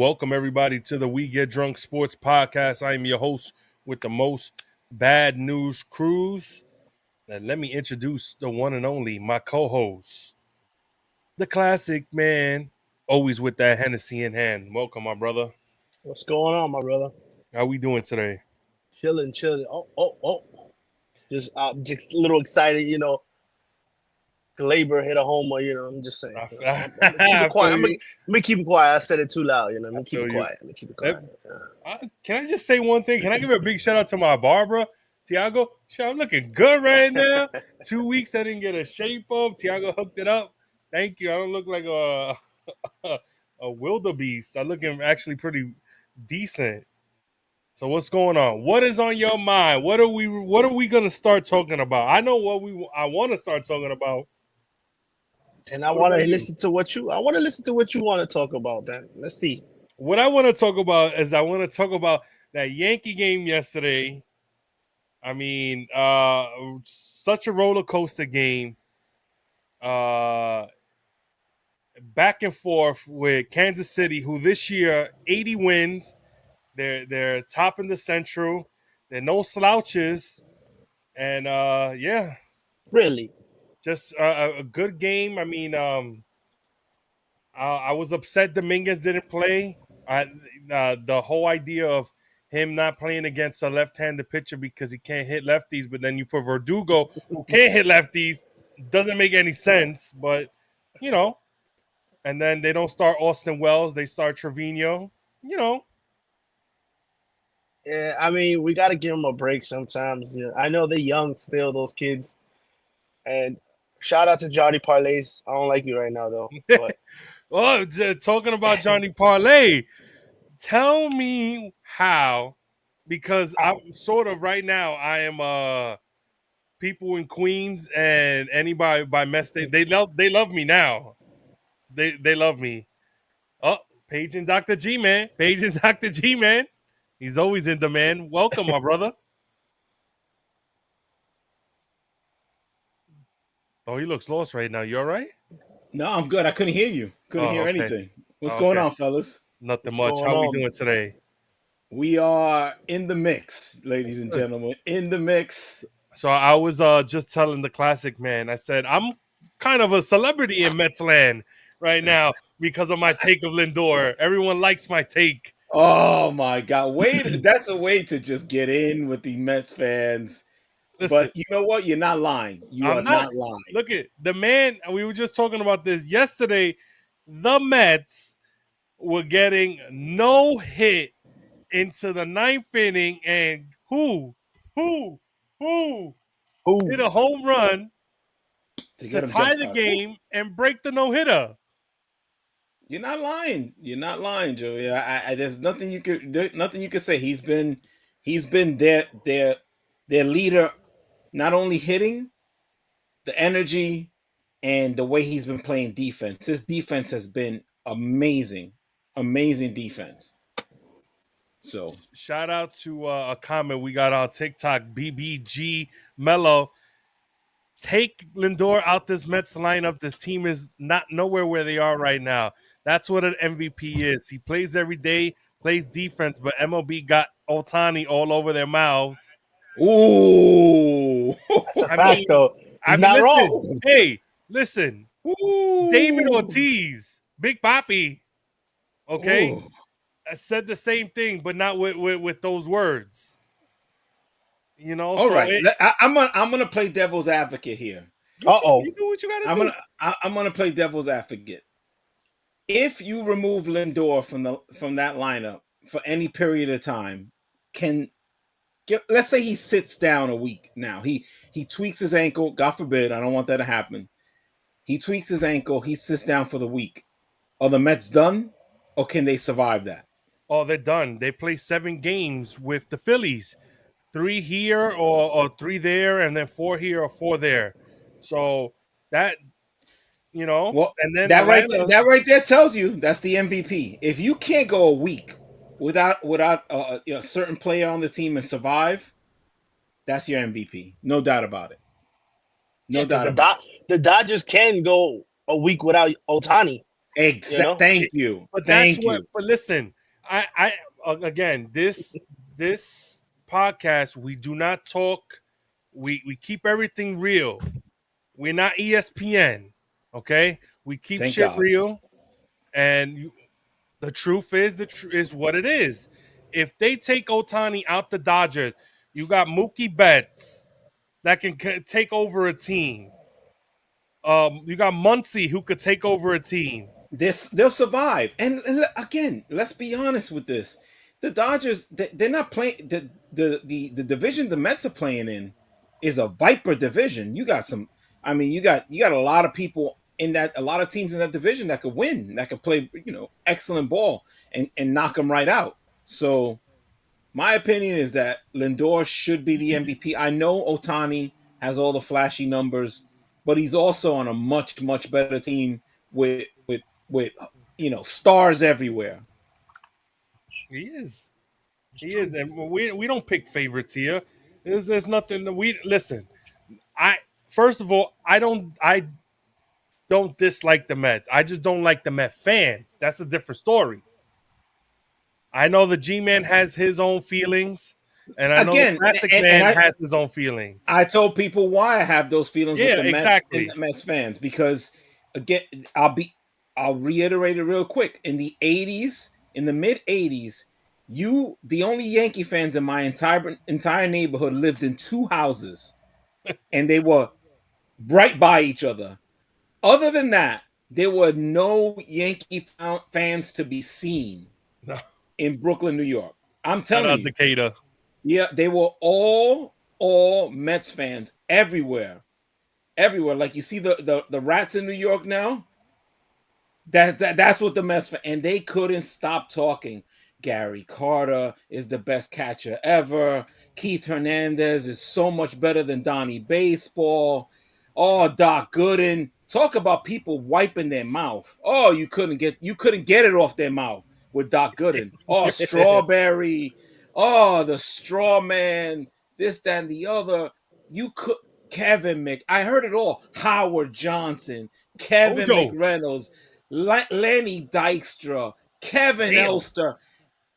Welcome everybody to the We Get Drunk Sports Podcast. I am your host with the most bad news cruise. And let me introduce the one and only, my co-host, the classic man, always with that Hennessy in hand. Welcome, my brother. What's going on, my brother? How we doing today? Chilling. Oh. Just a little excited, Glaber hit a homer, I'm just saying. I'm gonna keep it quiet. Let me keep it quiet. I said it too loud, Let me keep it quiet. Can I just say one thing? Can I give a big shout out to my barber, Tiago? I'm looking good right now. 2 weeks I didn't get a shape up. Tiago hooked it up. Thank you. I don't look like a wildebeest. I'm looking actually pretty decent. So what's going on? What is on your mind? What are we gonna start talking about? I know what I want to start talking about. And I want to listen to what you want to talk about, then. Let's see. What I want to talk about is that Yankee game yesterday. I mean, such a roller coaster game. Back and forth with Kansas City, who this year 80 wins. They're top in the Central. They're no slouches, and yeah, really, just a good game. I mean, I was upset Dominguez didn't play. The whole idea of him not playing against a left-handed pitcher because he can't hit lefties, but then you put Verdugo who can't hit lefties, doesn't make any sense. But and then they don't start Austin Wells; they start Trevino. Yeah, I mean, we got to give them a break sometimes. Yeah, I know they're young still, those kids. And shout out to Johnny Parlays. I don't like you right now, though. But. Oh, talking about Johnny Parlay, tell me how, because I'm sort of right now. I am people in Queens and anybody by Mess. They love me now. They love me. Oh, Paige and Dr. G man. He's always in demand. Welcome, my brother. Oh, he looks lost right now. You all right? No, I'm good. I couldn't hear you. Couldn't hear anything. What's going on, fellas? Nothing much. How we doing today? We are in the mix, ladies and gentlemen. In the mix. So I was just telling the classic man. I said I'm kind of a celebrity in Mets land right now because of my take of Lindor. Everyone likes my take. Oh my God! That's a way to just get in with the Mets fans. Listen, but you know what? You're not lying. You are not lying. Look at the man. We were just talking about this yesterday. The Mets were getting no hit into the ninth inning, and who hit a home run to tie the game and break the no-hitter. You're not lying. You're not lying, Joey. There's nothing you could say. He's been their leader, not only hitting, the energy, and the way he's been playing defense. His defense has been amazing defense. So shout out to a comment we got on TikTok. BBG Mello. Take Lindor out this Mets lineup. This team is not nowhere where they are right now. That's what an MVP is. He plays every day, plays defense, but MLB got Ohtani all over their mouths. Ooh. That's a fact, though. He's not wrong. Hey, listen. Ooh. David Ortiz, Big Papi, okay, said the same thing, but not with those words. All right. I'm gonna play devil's advocate here. You do what you gotta do. I'm gonna play devil's advocate. If you remove Lindor from that lineup for any period of time, let's say he sits down a week now. He tweaks his ankle. God forbid, I don't want that to happen. He tweaks his ankle. He sits down for the week. Are the Mets done, or can they survive that? Oh, they're done. They play 7 games with the Phillies. 3 here or 3 there, and then 4 here or 4 there. So that, well, and then that right there tells you that's the MVP. If you can't go a week without a certain player on the team and survive, that's your MVP. No doubt about it. The Dodgers can go a week without Ohtani. Thank you. But that's Thank what. you. But listen, I again this podcast we do not talk. We keep everything real. We're not ESPN. Okay, we keep Thank shit God. real, and the truth is is what it is. If they take Otani out the Dodgers, you got Mookie Betts that can take over a team. You got Muncy who could take over a team. They'll survive. And again, let's be honest with this: the Dodgers, they're not playing the division the Mets are playing in is a Viper division. You got some. I mean, you got a lot of people in that, a lot of teams in that division that could win, that could play, excellent ball and knock them right out. So my opinion is that Lindor should be the MVP. I know Otani has all the flashy numbers, but he's also on a much, much better team with stars everywhere. He is. He is, and we don't pick favorites here. There's nothing that we listen. I first of all, I don't dislike the Mets. I just don't like the Met fans. That's a different story. I know the G-Man has his own feelings, and I know the Again, Classic and Man has his own feelings. I told people why I have those feelings with Yeah, the Mets and exactly. the Mets fans, because again, I'll reiterate it real quick. In the 80s, in the mid 80s, the only Yankee fans in my entire neighborhood lived in two houses, and they were right by each other. Other than that, there were no Yankee fans to be seen No, in Brooklyn, New York. I'm shout telling out you. Decatur. Yeah, they were all Mets fans everywhere. Everywhere. Like you see the rats in New York now. That's what the Mets and they couldn't stop talking. Gary Carter is the best catcher ever. Keith Hernandez is so much better than Donnie Baseball. Oh, Doc Gooden. Talk about people wiping their mouth. Oh, you couldn't get it off their mouth with Doc Gooden. Oh, Strawberry. Oh, the Straw Man. This, that, and the other. You could Kevin I heard it all. Howard Johnson, Kevin Hojo. McReynolds, Lenny Dykstra, Kevin Damn. Elster.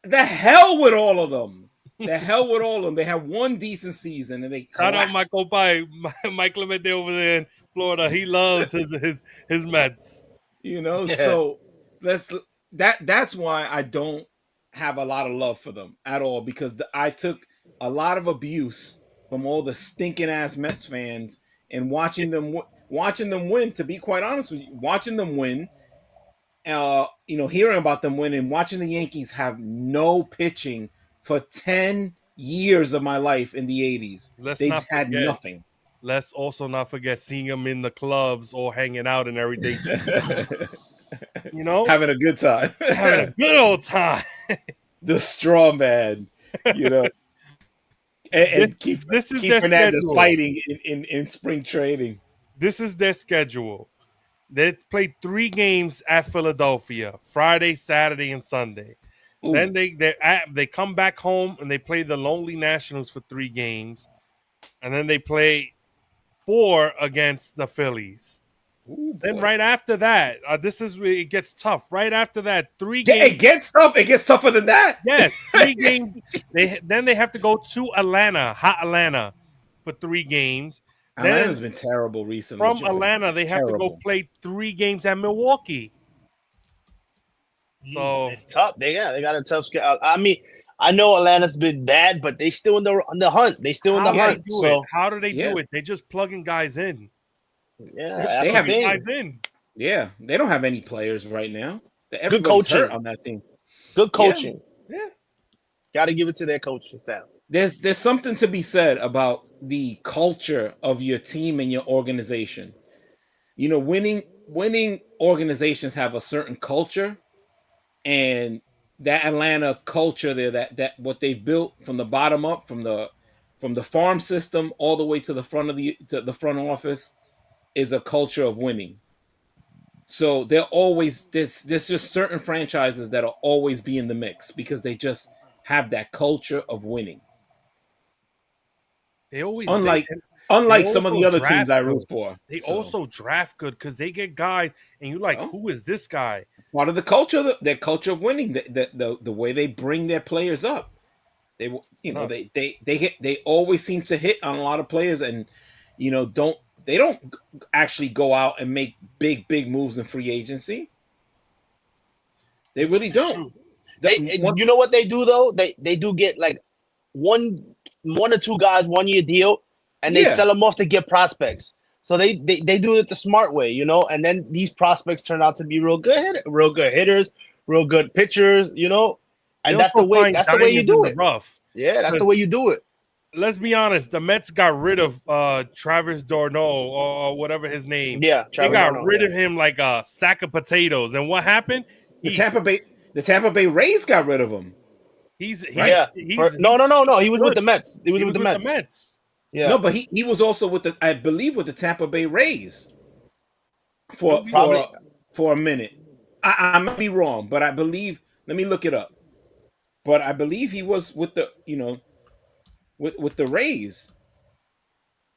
The hell with all of them. The hell with all of them. They had one decent season and they Shout out collapsed. Michael Pai, Mike Clemente over there in Florida. He loves his Mets. Yeah. So that's why I don't have a lot of love for them at all, because I took a lot of abuse from all the stinking ass Mets fans, and watching them win. To be quite honest with you, watching them win, hearing about them winning, watching the Yankees have no pitching for 10 years of my life in the 80s. They had nothing. Let's also not forget seeing them in the clubs or hanging out and everything. Having a good time. Having a good old time. The straw man, and Keith Hernandez fighting in spring training. This is their schedule. They played 3 games at Philadelphia, Friday, Saturday, and Sunday. Ooh. Then they come back home and they play the Lonely Nationals for 3 games, and then they play 4 against the Phillies. Ooh, then right after that, this is where it gets tough. Right after that, 3 games. It gets tough. It gets tougher than that. Yes, 3 games. Then they have to go to hot Atlanta, for 3 games. Atlanta's been terrible recently. From Atlanta, they have to go play 3 games at Milwaukee. So it's tough. They got a tough schedule. I mean, I know Atlanta's been bad, but they still in the hunt. They still in the hunt. So how do they do it? They just plugging guys in. Yeah, they have guys in. Yeah, they don't have any players right now. Good coaching on that team. Good coaching. Yeah. Got to give it to their coaching staff. There's something to be said about the culture of your team and your organization. Winning organizations have a certain culture, and that Atlanta culture there, that what they've built from the bottom up, from the farm system all the way to the front of the front office, is a culture of winning. So there's just certain franchises that'll always be in the mix because they just have that culture of winning. They always Unlike some of the other teams I root for. They also draft good because they get guys, and you're like, who is this guy? Part of the culture, their culture of winning, the way they bring their players up. They they always seem to hit on a lot of players, and don't actually go out and make big moves in free agency. They really don't. You know what they do though? They do get like one or two guys 1 year deal, and they sell them off to get prospects. So they do it the smart way, and then these prospects turn out to be real good hitters, real good pitchers, and that's the way you do it. Rough. Yeah, that's the way you do it. Let's be honest. The Mets got rid of Travis d'Arnaud or whatever his name. Yeah, they got rid of him like a sack of potatoes. And what happened? The Tampa Bay Rays got rid of him. No. He was with the Mets. He was with the Mets. Yeah. No, but he was also with I believe with the Tampa Bay Rays for a minute. I might be wrong, but I believe. Let me look it up. But I believe he was with the with the Rays.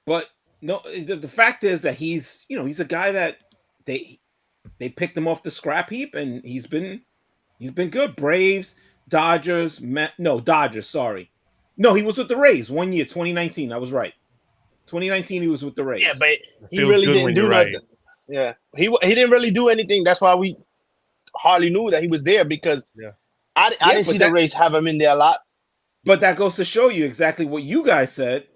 But no, the fact is that he's a guy that they picked him off the scrap heap, and he's been good. Braves, Dodgers, Dodgers. Sorry, no, he was with the Rays 1 year, 2019. I was right. 2019, he was with the Rays. Yeah, but he really didn't do nothing. Right. Yeah, he didn't really do anything. That's why we hardly knew that he was there because I didn't see the Rays have him in there a lot. But that goes to show you exactly what you guys said,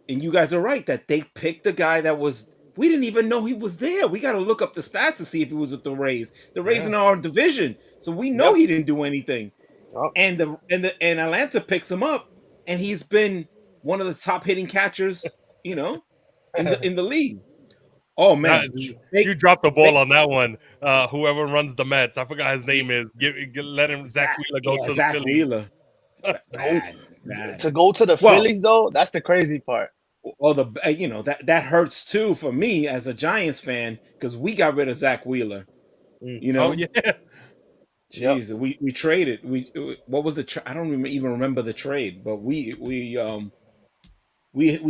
and you guys are right that they picked the guy that was. We didn't even know he was there. We got to look up the stats to see if he was with the Rays. The Rays in our division, so we know he didn't do anything. Oh. And Atlanta picks him up, and he's been one of the top hitting catchers, in the league. Oh man, you dropped the ball on that one. Whoever runs the Mets, I forgot his name is. Let him Zach Wheeler go to the Phillies. Wheeler. To go to the Phillies though, that's the crazy part. Well, that hurts too for me as a Giants fan because we got rid of Zach Wheeler. Oh yeah. Jeez, we traded. What was the? I don't even remember the trade, but we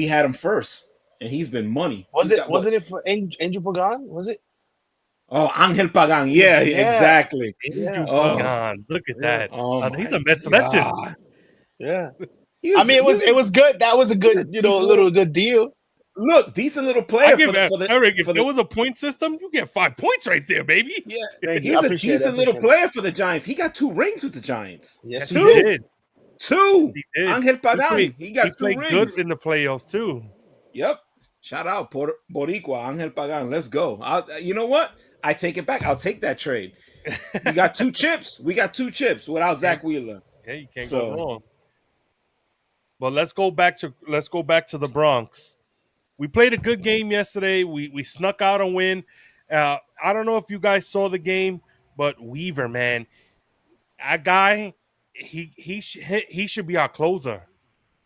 had him first, and he's been money. Wasn't it for Angel Pagan? Was it? Oh, Angel Pagan. Yeah, exactly. Angel Pagan. Look at that. Oh, he's a Mets legend. Yeah. It was good. That was a good, little good deal. Look, decent little player. Eric, if there was a point system, you get 5 points right there, baby. Yeah, he's a decent little player for the Giants. He got 2 rings with the Giants. Yes, he did. 2. He did. Angel Pagan. He got 2 rings. Good in the playoffs too. Yep. Shout out Boricua, Angel Pagan. Let's go. You know what? I take it back. I'll take that trade. We got 2 chips. We got 2 chips without Zach Wheeler. Yeah, you can't go wrong. But let's go back to the Bronx. We played a good game yesterday. We snuck out a win. I don't know if you guys saw the game, but Weaver, man, that guy, he should be our closer.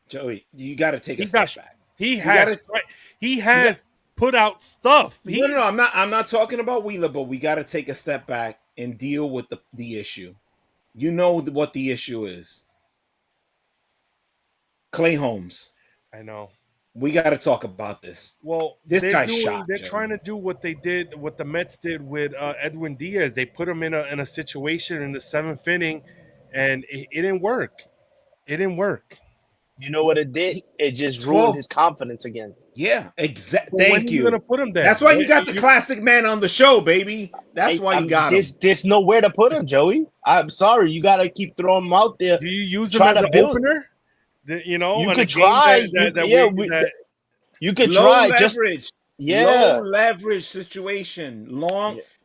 Joey, you got to take a step back. He has put out stuff. No, I'm not talking about Wheeler, but we got to take a step back and deal with the issue. You know what the issue is. Clay Holmes. I know. We got to talk about this. Well, guy's shot. They're trying to do what the Mets did with Edwin Diaz. They put him in a situation in the 7th inning, and it didn't work. It didn't work. You know what it did? It just ruined his confidence again. Yeah, exactly. Thank you. Gonna put him there? That's why you got the classic man on the show, baby. That's why you got him. There's nowhere to put him, Joey. I'm sorry. You got to keep throwing him out there. Do you use him as an opener? You could try. You could try. Leverage. Low leverage situation.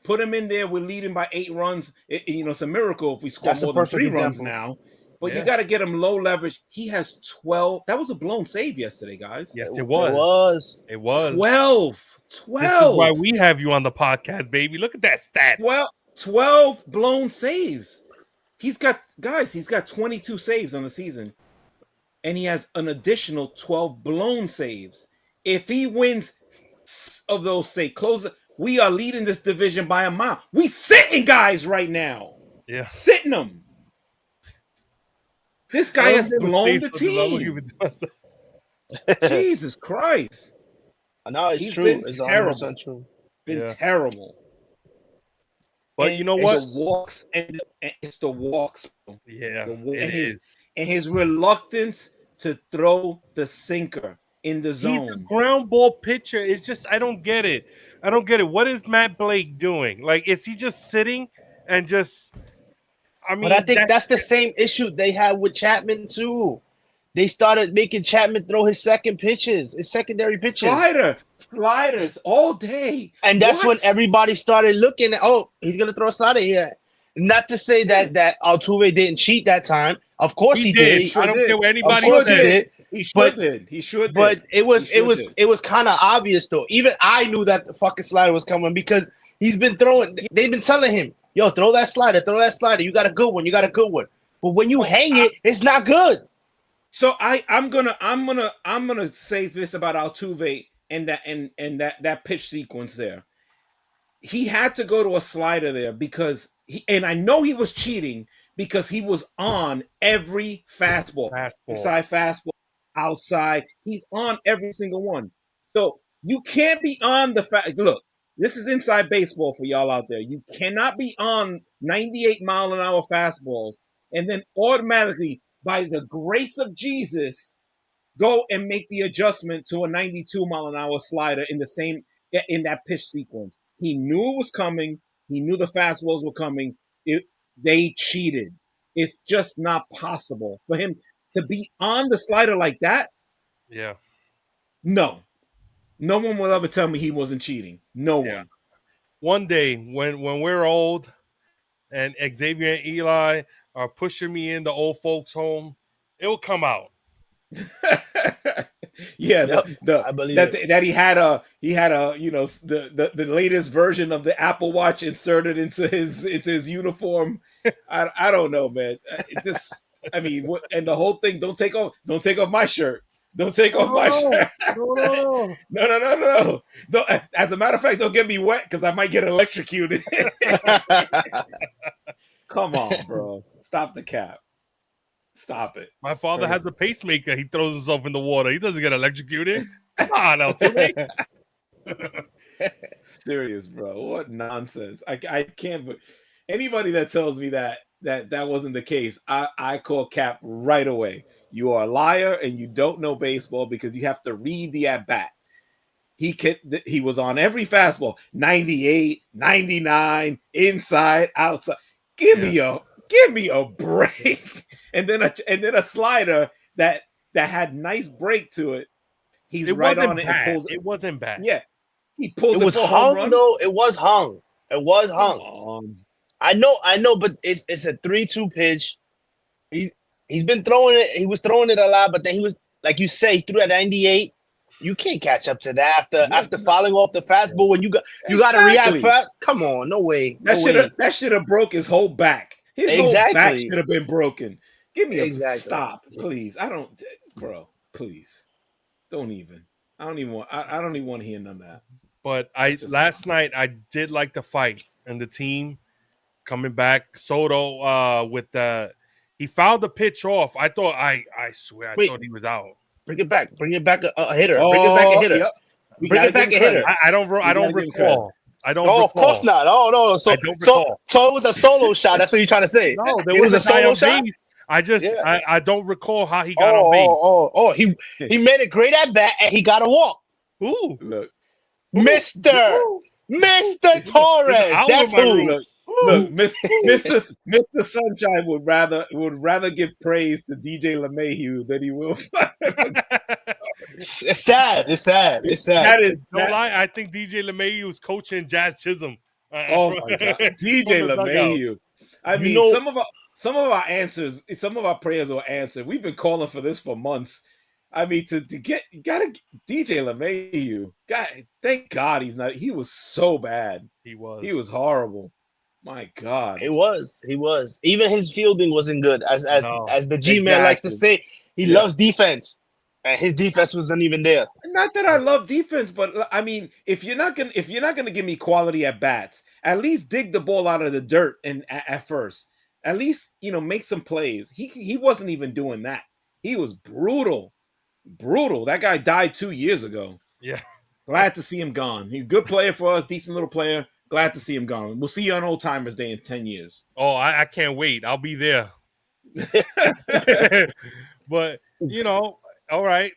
Put him in there. We're leading by 8 runs. It's a miracle if we score more than 3 runs now. But you got to get him low leverage. He has 12. That was a blown save yesterday, guys. Yes, it was. 12. This is why we have you on the podcast, baby. Look at that stat. 12 blown saves. He's got 22 saves on the season. And he has an additional 12 blown saves. If he wins of those, we are leading this division by a mile. We sitting guys right now. Yeah. Sitting them. This guy has blown the team. Jesus Christ. No, it's He's true. been It's terrible. 100% true. Been terrible. But you know what? The walks and it's the walks. Bro. Yeah, And it is. his reluctance to throw the sinker in the He's a zone. ground ball pitcher. It's just I don't get it. What is Matt Blake doing? Like, is he just sitting and just? I mean, But I think that's the same issue they had with Chapman too. They started making Chapman throw his secondary pitches. Sliders all day. And that's when everybody started looking at, oh, he's gonna throw a slider here. Not to say that Altuve didn't cheat that time. Of course he did. I don't care what anybody said. He sure did. He sure did. But it was kind of obvious though. Even I knew that the fucking slider was coming because he's been throwing. They've been telling him, "Yo, throw that slider. You got a good one. But when you hang it, it's not good." So I'm gonna say this about Altuve and that pitch sequence there. He had to go to a slider there because and I know he was cheating because he was on every fastball. Inside fastball, outside. He's on every single one. So you can't be on look, this is inside baseball for y'all out there. You cannot be on 98-mile-an-hour fastballs and then automatically, by the grace of Jesus, go and make the adjustment to a 92-mile-an-hour slider in that pitch sequence. He knew it was coming. He knew the fastballs were coming. They cheated. It's just not possible for him to be on the slider like that. Yeah. No one will ever tell me he wasn't cheating. No one. One day when we're old and Xavier and Eli are pushing me in the old folks' home, it will come out. Yeah, I believe that he had a the latest version of the Apple Watch inserted into his uniform. I don't know, man. It just and the whole thing. Don't take off my shirt. Don't take off my shirt. No. As a matter of fact, don't get me wet because I might get electrocuted. Come on, bro. Stop the cap. Stop it. My father has a pacemaker. He throws himself in the water. He doesn't get electrocuted. Come on, Altuve. Serious, bro. What nonsense. I can't. But anybody that tells me that wasn't the case, I call cap right away. You are a liar and you don't know baseball because you have to read the at bat. He was on every fastball, 98, 99, inside, outside. Give me a break. And then a slider that had nice break to it. He's right on it and pulls it. It wasn't bad. Yeah. He pulls it was for a hung home run. though. It was hung. I know, but it's a 3-2 pitch. He's been throwing it. He was throwing it a lot, but then he was, like you say, he threw at 98. You can't catch up to that after fouling off the fastball when you got to react fast. Come on, no way. That should have broke his whole back. His whole back should have been broken. Give me a stop, please. Bro, please. Don't even. I don't even want to hear none of that. But last night I did like the fight and the team coming back. Soto with the he fouled the pitch off. I thought I swear I thought he was out. Bring it back a hitter. Bring it back a hitter. Yep. Bring it back a hitter. I don't recall. I don't. Oh, of course not. Oh no. So it was a solo shot. That's what you're trying to say. No, there was a solo shot. I don't recall how he got on base. He made a great at bat and he got a walk. Ooh, look, Mr. Torres. That's who. Look, Mr. Sunshine would rather give praise to DJ LeMahieu than he will. It's sad. I think DJ LeMahieu is coaching Jazz Chisholm. Oh my God, DJ LeMahieu. I mean, some of our answers, some of our prayers were answered. We've been calling for this for months. I mean, you gotta DJ LeMahieu. God, thank God he's not. He was so bad. He was horrible. My God, it was. Even his fielding wasn't good. As the G-man likes to say, he loves defense, and his defense wasn't even there. Not that I love defense, but I mean, if you're not gonna give me quality at bats, at least dig the ball out of the dirt and at first. At least make some plays. He wasn't even doing that. He was brutal. That guy died 2 years ago. Yeah. Glad to see him gone. He's a good player for us, decent little player. Glad to see him gone. We'll see you on Old Timers Day in 10 years. Oh, I can't wait. I'll be there. But, all right.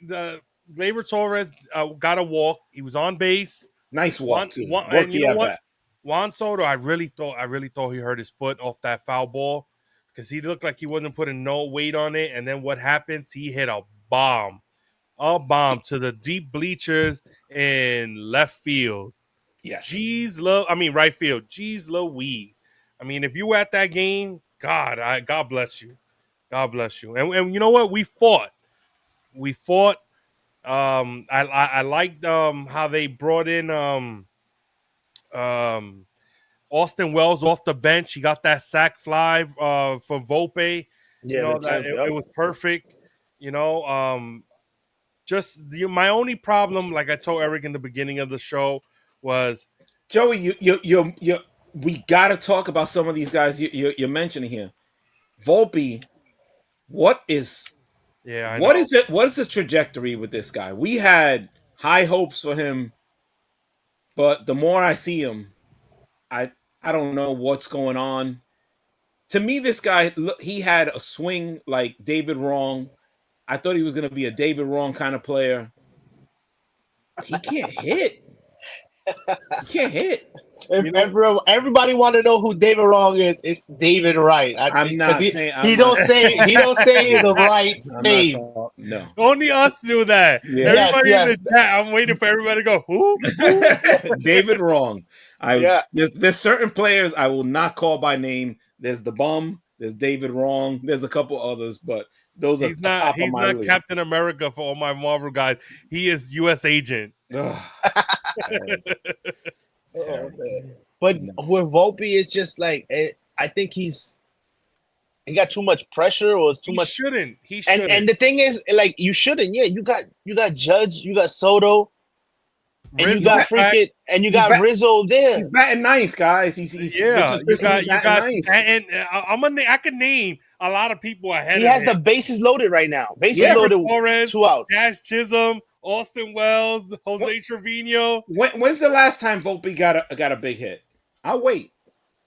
Gleyber Torres got a walk. He was on base. Nice walk, too. And you know what? Juan Soto, I really thought he hurt his foot off that foul ball because he looked like he wasn't putting no weight on it. And then what happens? He hit a bomb to the deep bleachers in left field. Yes. Right field. Jeez Louise. I mean, if you were at that game, God bless you. God bless you. And you know what? We fought. I liked how they brought in Austin Wells off the bench. He got that sack fly for Volpe. Yeah, it was perfect. My only problem, like I told Eric in the beginning of the show, was Joey. You we got to talk about some of these guys you're mentioning here. Volpe, what is it? What is the trajectory with this guy? We had high hopes for him, but the more I see him, I don't know what's going on. To me, this guy, he had a swing like David Wrong. I thought he was going to be a David Wrong kind of player. He can't hit. He can't hit. Everybody want to know who David Wrong is. It's David Wright. I'm not saying he don't say the right name. No, only us knew that. Yeah. Everybody in the chat. I'm waiting for everybody to go. Who? David Wrong. There's certain players I will not call by name. There's the Bum. There's David Wrong. There's a couple others, but those are he's not Captain America for all my Marvel guys. He is U.S. agent. But with Volpe, it's just like I think he got too much pressure, or it's too much. He shouldn't. And the thing is, like, you shouldn't. Yeah, you got Judge, you got Soto, and you got Rizzo there. He's batting ninth, guys. You got and I could name a lot of people ahead. He has the bases loaded right now. Loaded. Torres, 2 outs. Dash Chisholm, Austin Wells, Jose Trevino. When's the last time Volpe got a big hit? I'll wait.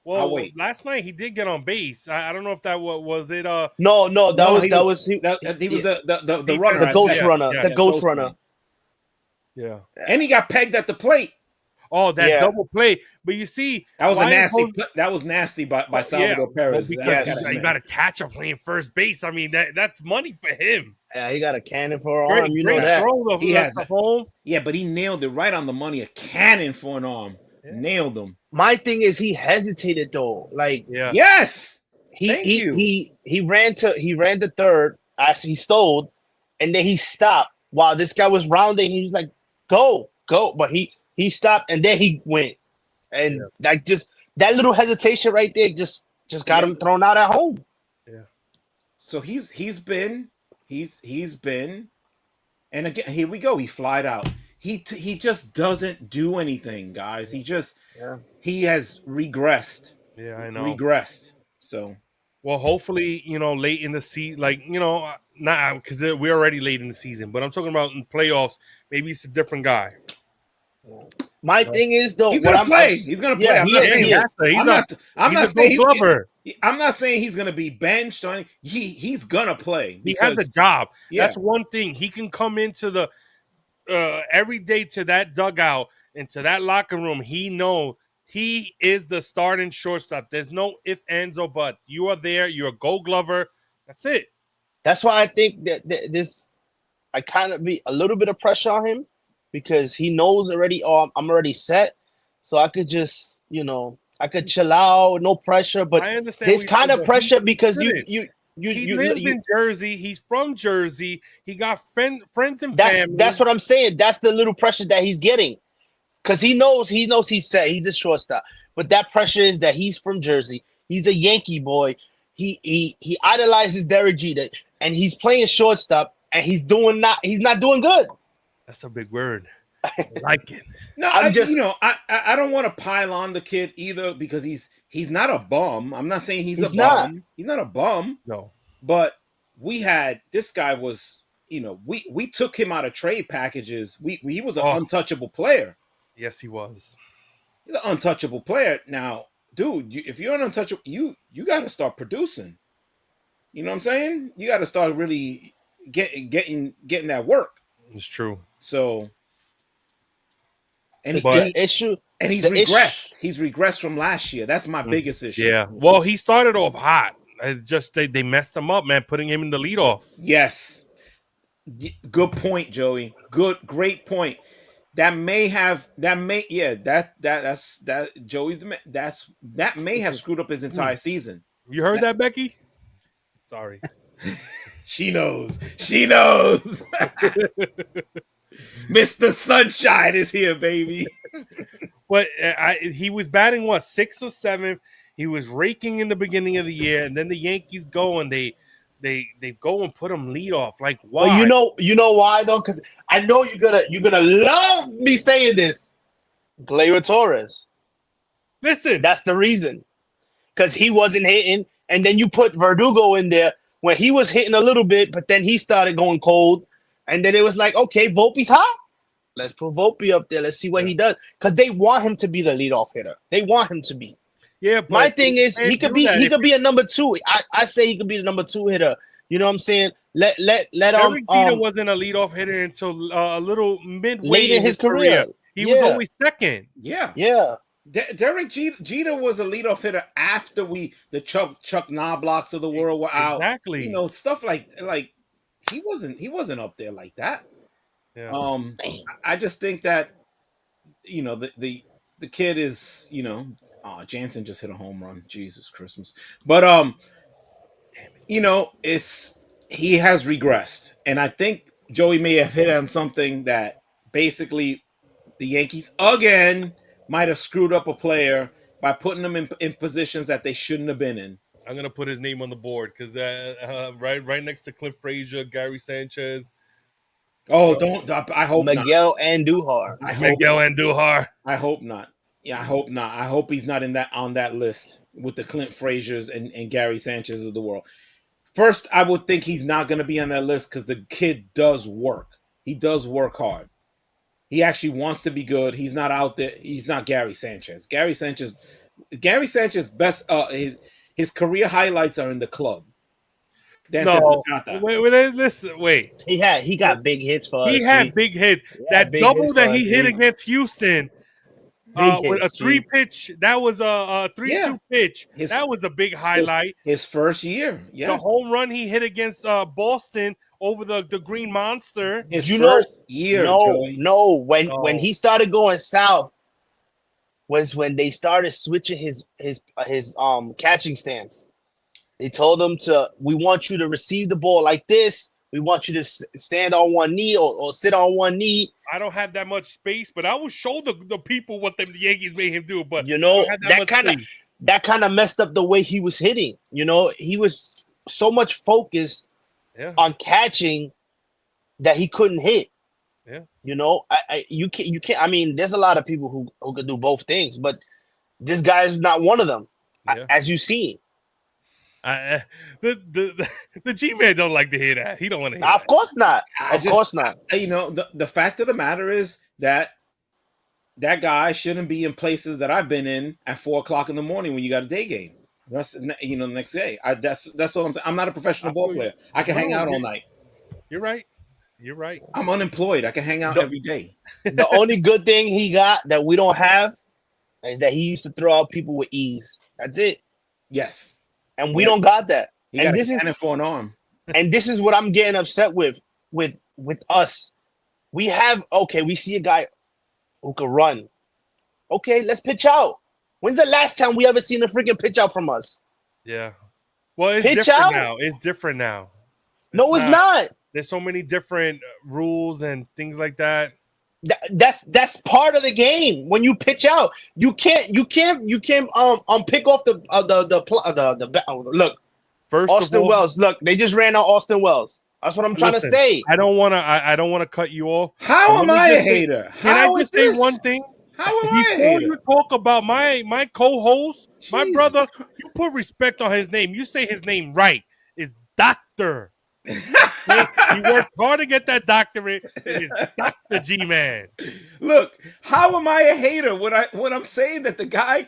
Well, last night he did get on base. I don't know if that was it. No, that was he was the runner, the ghost runner, the ghost runner. Yeah, and he got pegged at the plate. Oh, that double play! But you see, that was nasty by Salvador Perez. You got to catch him playing first base. I mean, that's money for him. Yeah, he got a cannon for an arm. You know that. He has home. Yeah, but he nailed it right on the money. A cannon for an arm. Yeah. Nailed him. My thing is he hesitated though. Like, yes, he ran to third. Actually, he stole, and then he stopped while this guy was rounding. He was like, "Go!" But he stopped, and then he went, and that little hesitation right there just got him thrown out at home. Yeah. So he's been, and again, here we go. He flied out. He just doesn't do anything, guys. He has regressed. Yeah, I know. Regressed. So, well, hopefully, late in the season, not because we're already late in the season, but I'm talking about in playoffs. Maybe it's a different guy. My thing is though, he's gonna play. He's gonna play. I'm not saying he's gonna be benched or anything. He's gonna play. He has a job. Yeah. That's one thing. He can come into the every day to that dugout and to that locker room. He knows he is the starting shortstop. There's no ifs, ands, or buts. You are there. You're a Gold Glover. That's it. That's why I think that I kind of be a little bit of pressure on him. Because he knows already, I'm already set. So I could just, I could chill out, no pressure. But I understand this kind of pressure because he lives in Jersey. He's from Jersey. He got friends and family. That's what I'm saying. That's the little pressure that he's getting. Because he knows he's set. He's a shortstop. But that pressure is that he's from Jersey. He's a Yankee boy. He idolizes Derek Jeter. And he's playing shortstop. And he's not doing good. That's a big word. I like it. No, I don't want to pile on the kid either because he's not a bum. I'm not saying he's a bum. He's not a bum. No. But this guy was we took him out of trade packages. He was an Oh. untouchable player. Yes, he was. He's an untouchable player. Now, dude, if you're an untouchable, you got to start producing. You know what I'm saying? You got to start really getting that work. It's true. So, and The issue, and he's regressed. He's regressed from last year. That's my biggest issue. Yeah. Well, he started off hot. It's just they messed him up, man, putting him in the leadoff. Yes. Good point, Joey. Great point. That may have Joey's that may have screwed up his entire season. You heard that, Becky? Sorry. She knows. Mr. Sunshine is here, baby. But he was batting what, 6th or 7th. He was raking in the beginning of the year, and then the Yankees go and they go and put him lead off. Like, why? Well, you know why though? Because I know you're gonna love me saying this. Gleyber Torres. Listen, That's the reason. Because he wasn't hitting, and then you put Verdugo in there when he was hitting a little bit, but then he started going cold, and then it was like, okay, Volpe's hot. Let's put Volpe up there. Let's see what he does. Because they want him to be the leadoff hitter. They want him to be. yeah. But My thing is, he could be a number 2. I say he could be the number 2 hitter. You know what I'm saying? Let Derek Jeter wasn't a leadoff hitter until a little midway late in his career. He was always second. Yeah. Derek Jeter was a leadoff hitter after the Chuck Knoblauchs of the world were out. Exactly. Stuff like he wasn't up there like that. Yeah. I just think that the kid is Jansen just hit a home run. Jesus Christmas. But he has regressed, and I think Joey may have hit on something that basically the Yankees again might have screwed up a player by putting them in positions that they shouldn't have been in. I'm gonna put his name on the board because right next to Cliff Frazier, Gary Sanchez. Oh, don't! I hope Miguel Andujar. Miguel Andujar. I hope not. Yeah, I hope not. I hope he's not on that list with the Clint Fraziers and Gary Sanchez of the world. First, I would think he's not going to be on that list because the kid does work. He does work hard. He actually wants to be good. He's not out there. He's not Gary Sanchez. Gary Sanchez best his career highlights are in the club. Wait. He got big hits for us. He had big hits. That double that he hit against Houston with a 3-pitch, that was a 3-2 pitch. That was a big highlight. His first year. Yes. The home run he hit against Boston over the Green Monster. His first year. When he started going south was when they started switching his catching stance. They told him we want you to receive the ball like this. We want you to stand on one knee or sit on one knee. I don't have that much space, but I will show the people what the Yankees made him do. But that kind of messed up the way he was hitting. He was so much focused on catching that he couldn't hit. Yeah. You can't. I mean, there's a lot of people who could do both things, but this guy is not one of them, as you see. The G-Man don't like to hear that. He don't want to hear that. Of course not. Of course not. The fact of the matter is that guy shouldn't be in places that I've been in at 4:00 in the morning when you got a day game. That's the next day. That's what I'm saying. I'm not a professional ball player. I can hang out all night. You're right. I'm unemployed. I can hang out every day. The only good thing he got that we don't have is that he used to throw out people with ease. That's it. Yes. And we don't got that. He got a cannon for an arm. And this is what I'm getting upset with us. We see a guy who can run. Okay, let's pitch out. When's the last time we ever seen a freaking pitch out from us? Yeah. Well, it's different now. It's different now. It's not. There's so many different rules and things like that. That's part of the game. When you pitch out, you can't pick off the look. First Austin Wells. Look, they just ran out Austin Wells. That's what I'm trying to say. I don't want to cut you off. How am I a hater? Can I just say one thing? How am I a hater? Before you talk about my co-host, my brother, you put respect on his name. You say his name right. It's Dr. He worked hard to get that doctorate. It is Dr. G-Man. Look, how am I a hater when I'm saying that the guy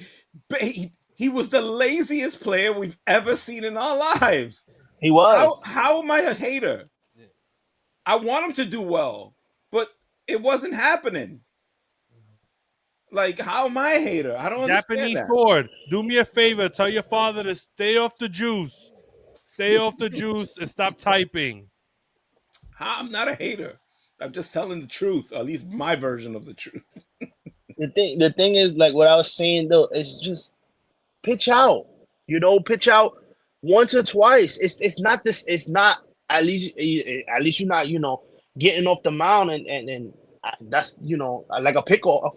he was the laziest player we've ever seen in our lives? He was. How am I a hater? I want him to do well, but it wasn't happening. Like, how am I a hater? I don't understand Japanese that. sword. Do me a favor. Tell your father to stay off the juice. Stay off the juice and stop typing. I'm not a hater. I'm just telling the truth, at least my version of the truth. The thing is, like what I was saying though, it's just pitch out. Pitch out once or twice. It's not this. It's not at least you're not getting off the mound and that's like a pick off.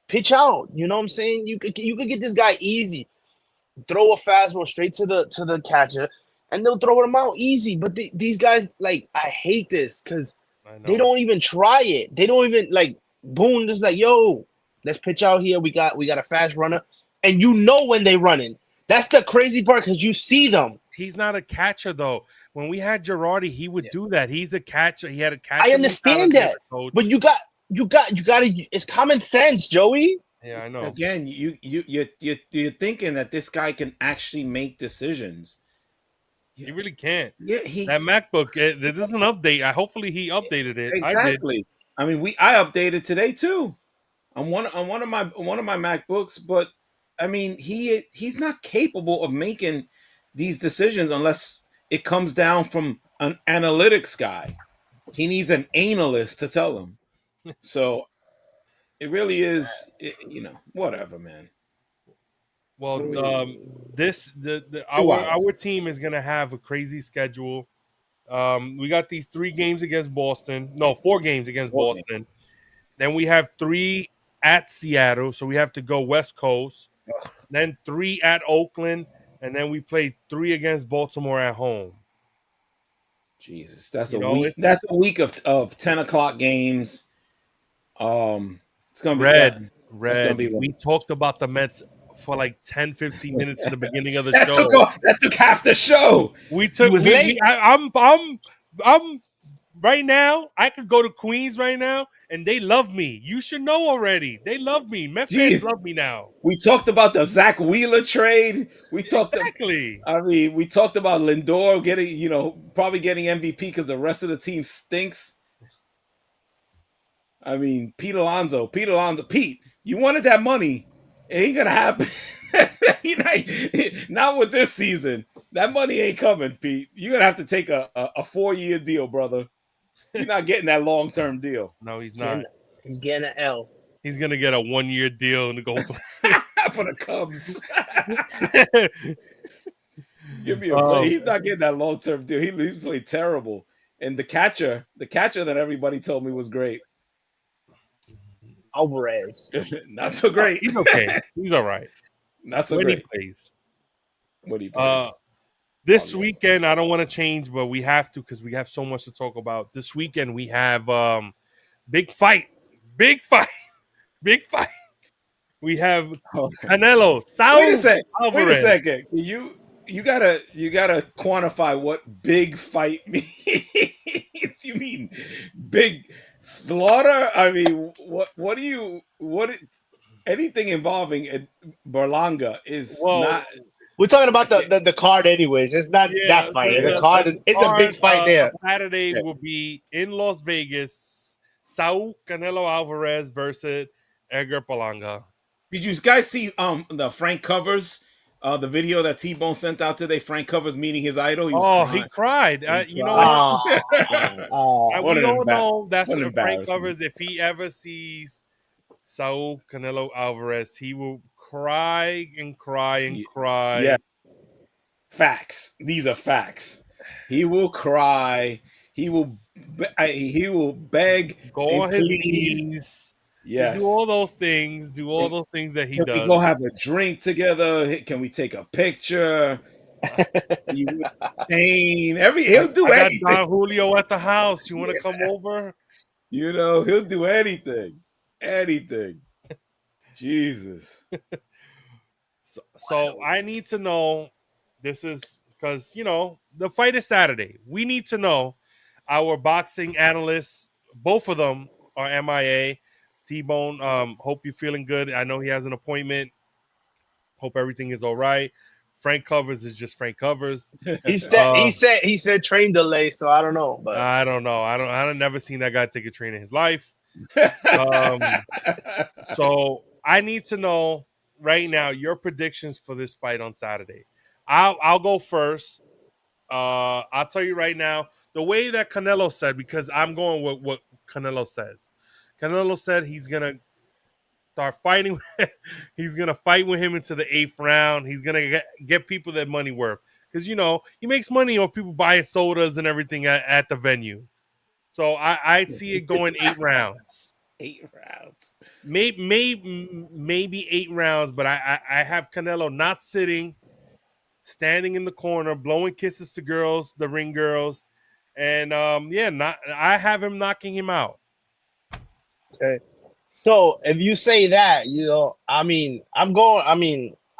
Pitch out. You know what I'm saying? You could get this guy easy. Throw a fastball straight to the catcher, and they'll throw him out easy. But these guys, like, I hate this because they don't even try it. They don't even boom, just like, yo, let's pitch out here. We got a fast runner, and when they running. That's the crazy part because you see them. He's not a catcher though. When we had Girardi, he would do that. He's a catcher. He had a catcher. I understand that, but you got to. It's common sense, Joey. Yeah, I know. Again, you're thinking that this guy can actually make decisions. He really can't. Yeah, that MacBook. This is an update. Hopefully he updated it. Exactly. I mean, I updated today too. On one of my MacBooks, but I mean, he's not capable of making these decisions unless it comes down from an analytics guy. He needs an analyst to tell him. So it really is, whatever, man. Well, our team is gonna have a crazy schedule. We got these 3 games against Boston. No, 4 games against Boston. Then we have 3 at Seattle, so we have to go West Coast. Then 3 at Oakland, and then we play 3 against Baltimore at home. Jesus, that's a week. That's a week of 10 o'clock games. It's gonna be red. We talked about the Mets for like 10-15 minutes in the beginning of the show. That took half the show. I'm right now. I could go to Queens right now, and they love me. You should know already. They love me. Mets fans love me now. We talked about the Zach Wheeler trade. We talked about Lindor getting, probably getting MVP because the rest of the team stinks. I mean, Pete, you wanted that money. It ain't gonna happen. Not with this season. That money ain't coming, Pete. You're gonna have to take a 4-year deal, brother. You're not getting that long-term deal. No, he's not. He's getting an L. He's gonna get a 1-year deal and go for the Cubs. Give me a play. He's not getting that long-term deal. He's played terrible. And the catcher that everybody told me was great. Alvarez. Not so great. He's okay. He's all right. Not so great. When he plays. This weekend, I don't want to change, but we have to because we have so much to talk about. This weekend, we have big fight. We have Canelo. Wait a second. You gotta quantify what big fight means. You mean big slaughter? I mean, what anything involving Berlanga is not. We're talking about the card, anyways. It's not that fight. The card it's a big fight there. Saturday will be in Las Vegas. Saul Canelo Alvarez versus Edgar Belanga. Did you guys see the Frank Covers? The video that T-Bone sent out today, Frank Covers meeting his idol. He cried. We all know that's Frank Covers. If he ever sees Saul Canelo Alvarez, he will cry and cry and cry. Yeah. Facts. These are facts. He will cry. He will beg. Go on his knees. Yes. Do all those things. That he does. Can we go have a drink together? Can we take a picture? He'll do anything. I got Don Julio at the house. You want to come over? He'll do anything. Anything. Jesus. So I need to know. This is because the fight is Saturday. We need to know. Our boxing analysts, both of them are MIA. T-Bone, hope you're feeling good. I know he has an appointment. Hope everything is all right. Frank Covers is just Frank Covers. He said train delay, so I don't know. But I don't know. I don't never seen that guy take a train in his life. So I need to know right now your predictions for this fight on Saturday. I'll go first. I'll tell you right now, the way that Canelo said, because I'm going with what Canelo says. Canelo said he's gonna start fighting. He's gonna fight with him into the 8th round. He's gonna get people their money worth, because he makes money off people buying sodas and everything at the venue. So I'd see it going 8 rounds. 8 rounds. Maybe 8 rounds, but I have Canelo not sitting, standing in the corner, blowing kisses to girls, the ring girls, and I have him knocking him out. Okay. So if you say that, I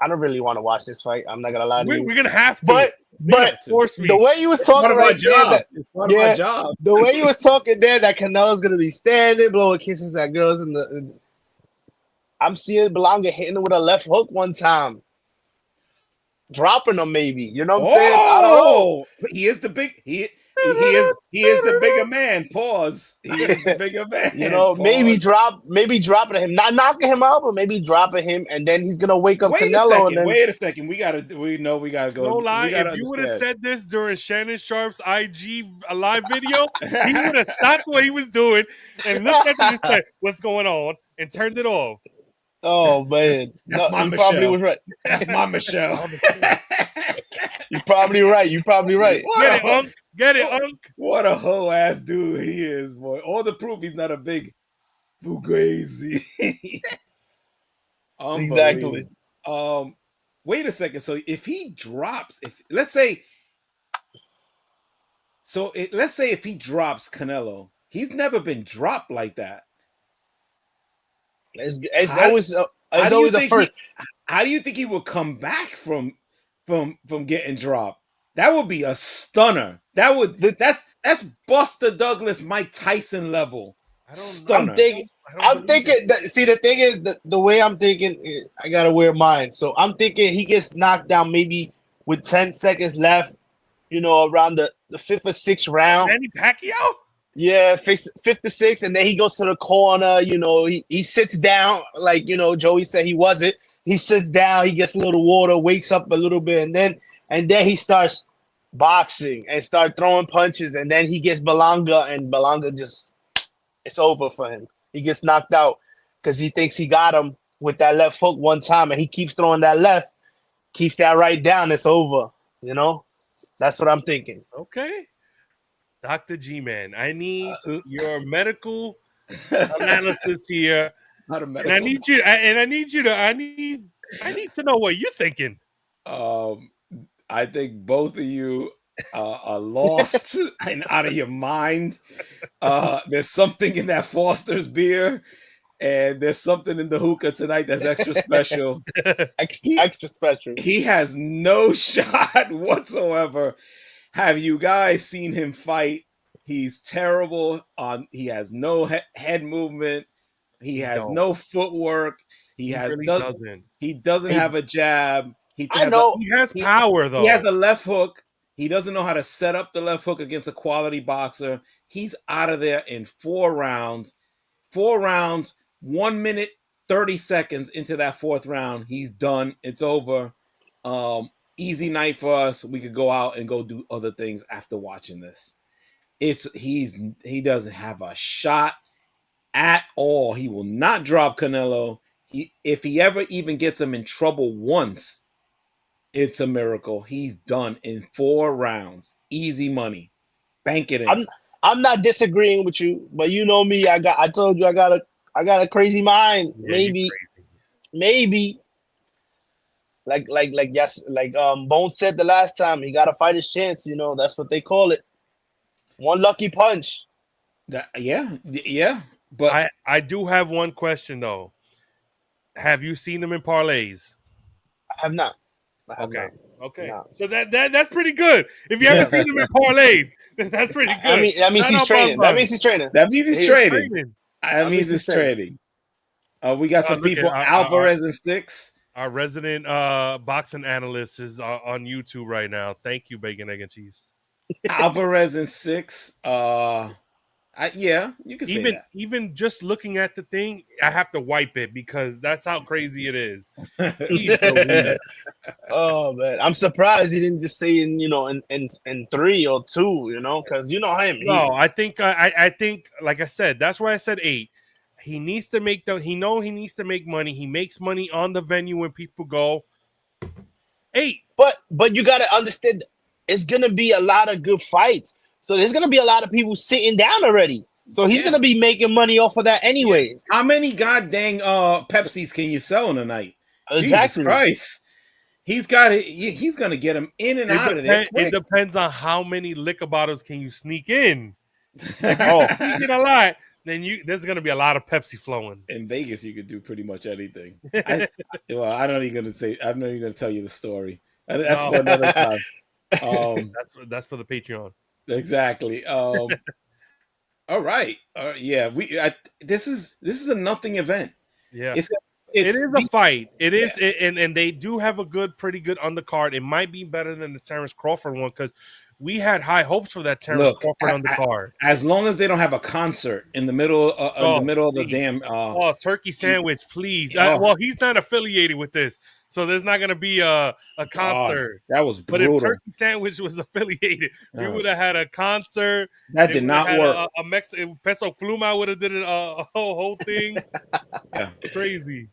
don't really want to watch this fight. I'm not gonna lie to you. We're gonna have to. But the way you was talking right there, the way you was talking there, that Canelo's gonna be standing, blowing kisses at girls, I'm seeing Belanga hitting him with a left hook one time, dropping him maybe. You know what I'm saying? I don't know. But he is the big he is the bigger man. Pause. He is the bigger man. Pause. maybe dropping him, not knocking him out, but maybe dropping him, and then he's gonna wake up Canelo. Wait a second. We gotta go. No lie. If you would have said this during Shannon Sharp's IG live video, he would have stopped what he was doing and looked at me and said, "What's going on?" and turned it off. Oh man, that's my Michelle. Probably was right. That's my Michelle. You're probably right. Get it, Unk. What a whole ass dude he is, boy. All the proof he's not a big fugazi. Exactly. Wait a second. So if he drops, let's say if he drops Canelo, he's never been dropped like that. It's always the first. How do you think he will come back from getting dropped? That would be a stunner. That's Buster Douglas, Mike Tyson level. Stunner. I'm thinking that, see, the thing is, the way I'm thinking, I got a weird mind. So I'm thinking he gets knocked down maybe with 10 seconds left, around the 5th or 6th round. Manny Pacquiao? Yeah, 5th to 6th, and then he goes to the corner, he sits down, like, Joey said he wasn't. He sits down, he gets a little water, wakes up a little bit, and then he starts boxing and start throwing punches, and then he gets Belanga, and Belanga it's over for him. He gets knocked out because he thinks he got him with that left hook one time, and he keeps throwing that left, keeps that right down, it's over. That's what I'm thinking. Okay. Dr. G-Man, I need your medical analysis here. And I need to know what you're thinking. I think both of you are lost and out of your mind. There's something in that Foster's beer, and there's something in the hookah tonight that's extra special. Extra special. He has no shot whatsoever. Have you guys seen him fight? He's terrible. He has no head movement. He has no footwork. He doesn't have a jab. He has power, though. He has a left hook. He doesn't know how to set up the left hook against a quality boxer. He's out of there in 4 rounds. 4 rounds, 1 minute, 30 seconds into that 4th round. He's done. It's over. Easy night for us. We could go out and go do other things after watching this. He doesn't have a shot at all. He will not drop Canelo. If he ever even gets him in trouble once, it's a miracle. He's done in 4 rounds. Easy money. Bank it in. I'm not disagreeing with you, but you know me. I told you I got a crazy mind. Yeah, maybe. Like Bone said the last time, he got to fight his chance. That's what they call it. One lucky punch. Yeah. But I do have one question though. Have you seen them in parlays? I have not. Okay, No. so that's pretty good. If you haven't seen him in parlays, that's pretty good. That means Not he's on training. Bum That means he's training. That means he's trading. Training. That means he's it's trading. We got some Look at people. Alvarez and 6. Our resident boxing analyst is on YouTube right now. Thank you, Bacon, Egg, and Cheese. Alvarez and 6. Yeah, you can say that. Even just looking at the thing, I have to wipe it because that's how crazy it is. Jeez Louise. Oh man, I'm surprised he didn't just say in 3 or 2. Because you know him. No, I think I think like I said, that's why I said 8. He needs to make he needs to make money. He makes money on the venue when people go. 8. But you gotta understand, it's gonna be a lot of good fights. So there's gonna be a lot of people sitting down already. So he's gonna be making money off of that anyways. How many goddamn Pepsis can you sell in a night? Exactly. Jesus Christ. He's got it. He's gonna get him in and out of there. It depends on how many liquor bottles can you sneak in. If Oh, you sneak in a lot, then there's gonna be a lot of Pepsi flowing. in Vegas, you could do pretty much anything. I'm not even gonna tell you the story. That's for another time. That's for the Patreon. Exactly. All right. Yeah. This is a nothing event. Yeah. It is a fight. It is, and they do have a pretty good undercard. It might be better than the Terrence Crawford one because we had high hopes for that Terrence Crawford undercard. As long as they don't have a concert in the middle of the damn turkey sandwich, please. Well, he's not affiliated with this, so there's not going to be a concert. That was brutal. But if Turkey Sandwich was affiliated, we would have had a concert. That did not work. A Mexican Peso Pluma would have did a whole thing. Yeah, crazy.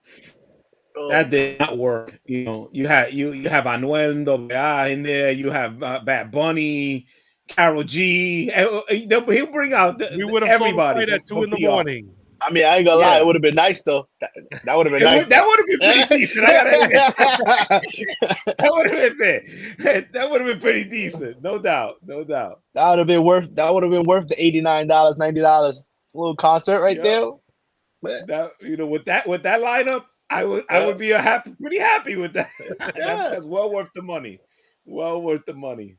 That did not work. You have Anuel AA in there. You have Bad Bunny, Karol G. He'll bring out we would have everybody at 2 a.m. I mean, I ain't gonna lie. It would have been nice though. That would have been nice. That would have been pretty decent. That would have been pretty decent. No doubt. That would have been worth. That would have been worth the $89, $90 little concert right there. That with that lineup, I would be pretty happy with that. That's well worth the money. Well worth the money.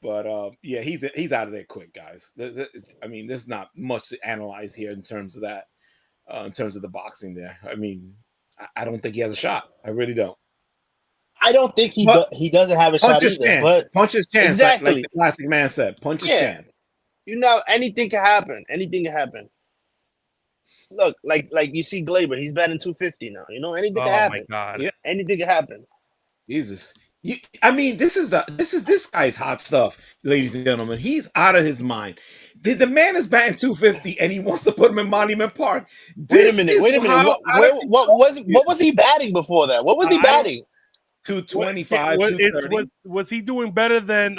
But he's out of there quick, guys. I mean, there's not much to analyze here in terms of that, in terms of the boxing there. I mean, I don't think he has a shot. I really don't. I don't think he doesn't have a shot either. But punch his chance, exactly. like the classic man said. Punch his chance. Anything can happen. Anything can happen. Look, like you see Glaber, he's batting 250 now. Anything can happen. Oh my God! Yeah. Anything can happen. Jesus. I mean, this is this guy's hot stuff, ladies and gentlemen. He's out of his mind. The man is batting 250, and he wants to put him in Monument Park. Wait a minute. What was he batting before that? What was he batting? 225. 230. Was he doing better than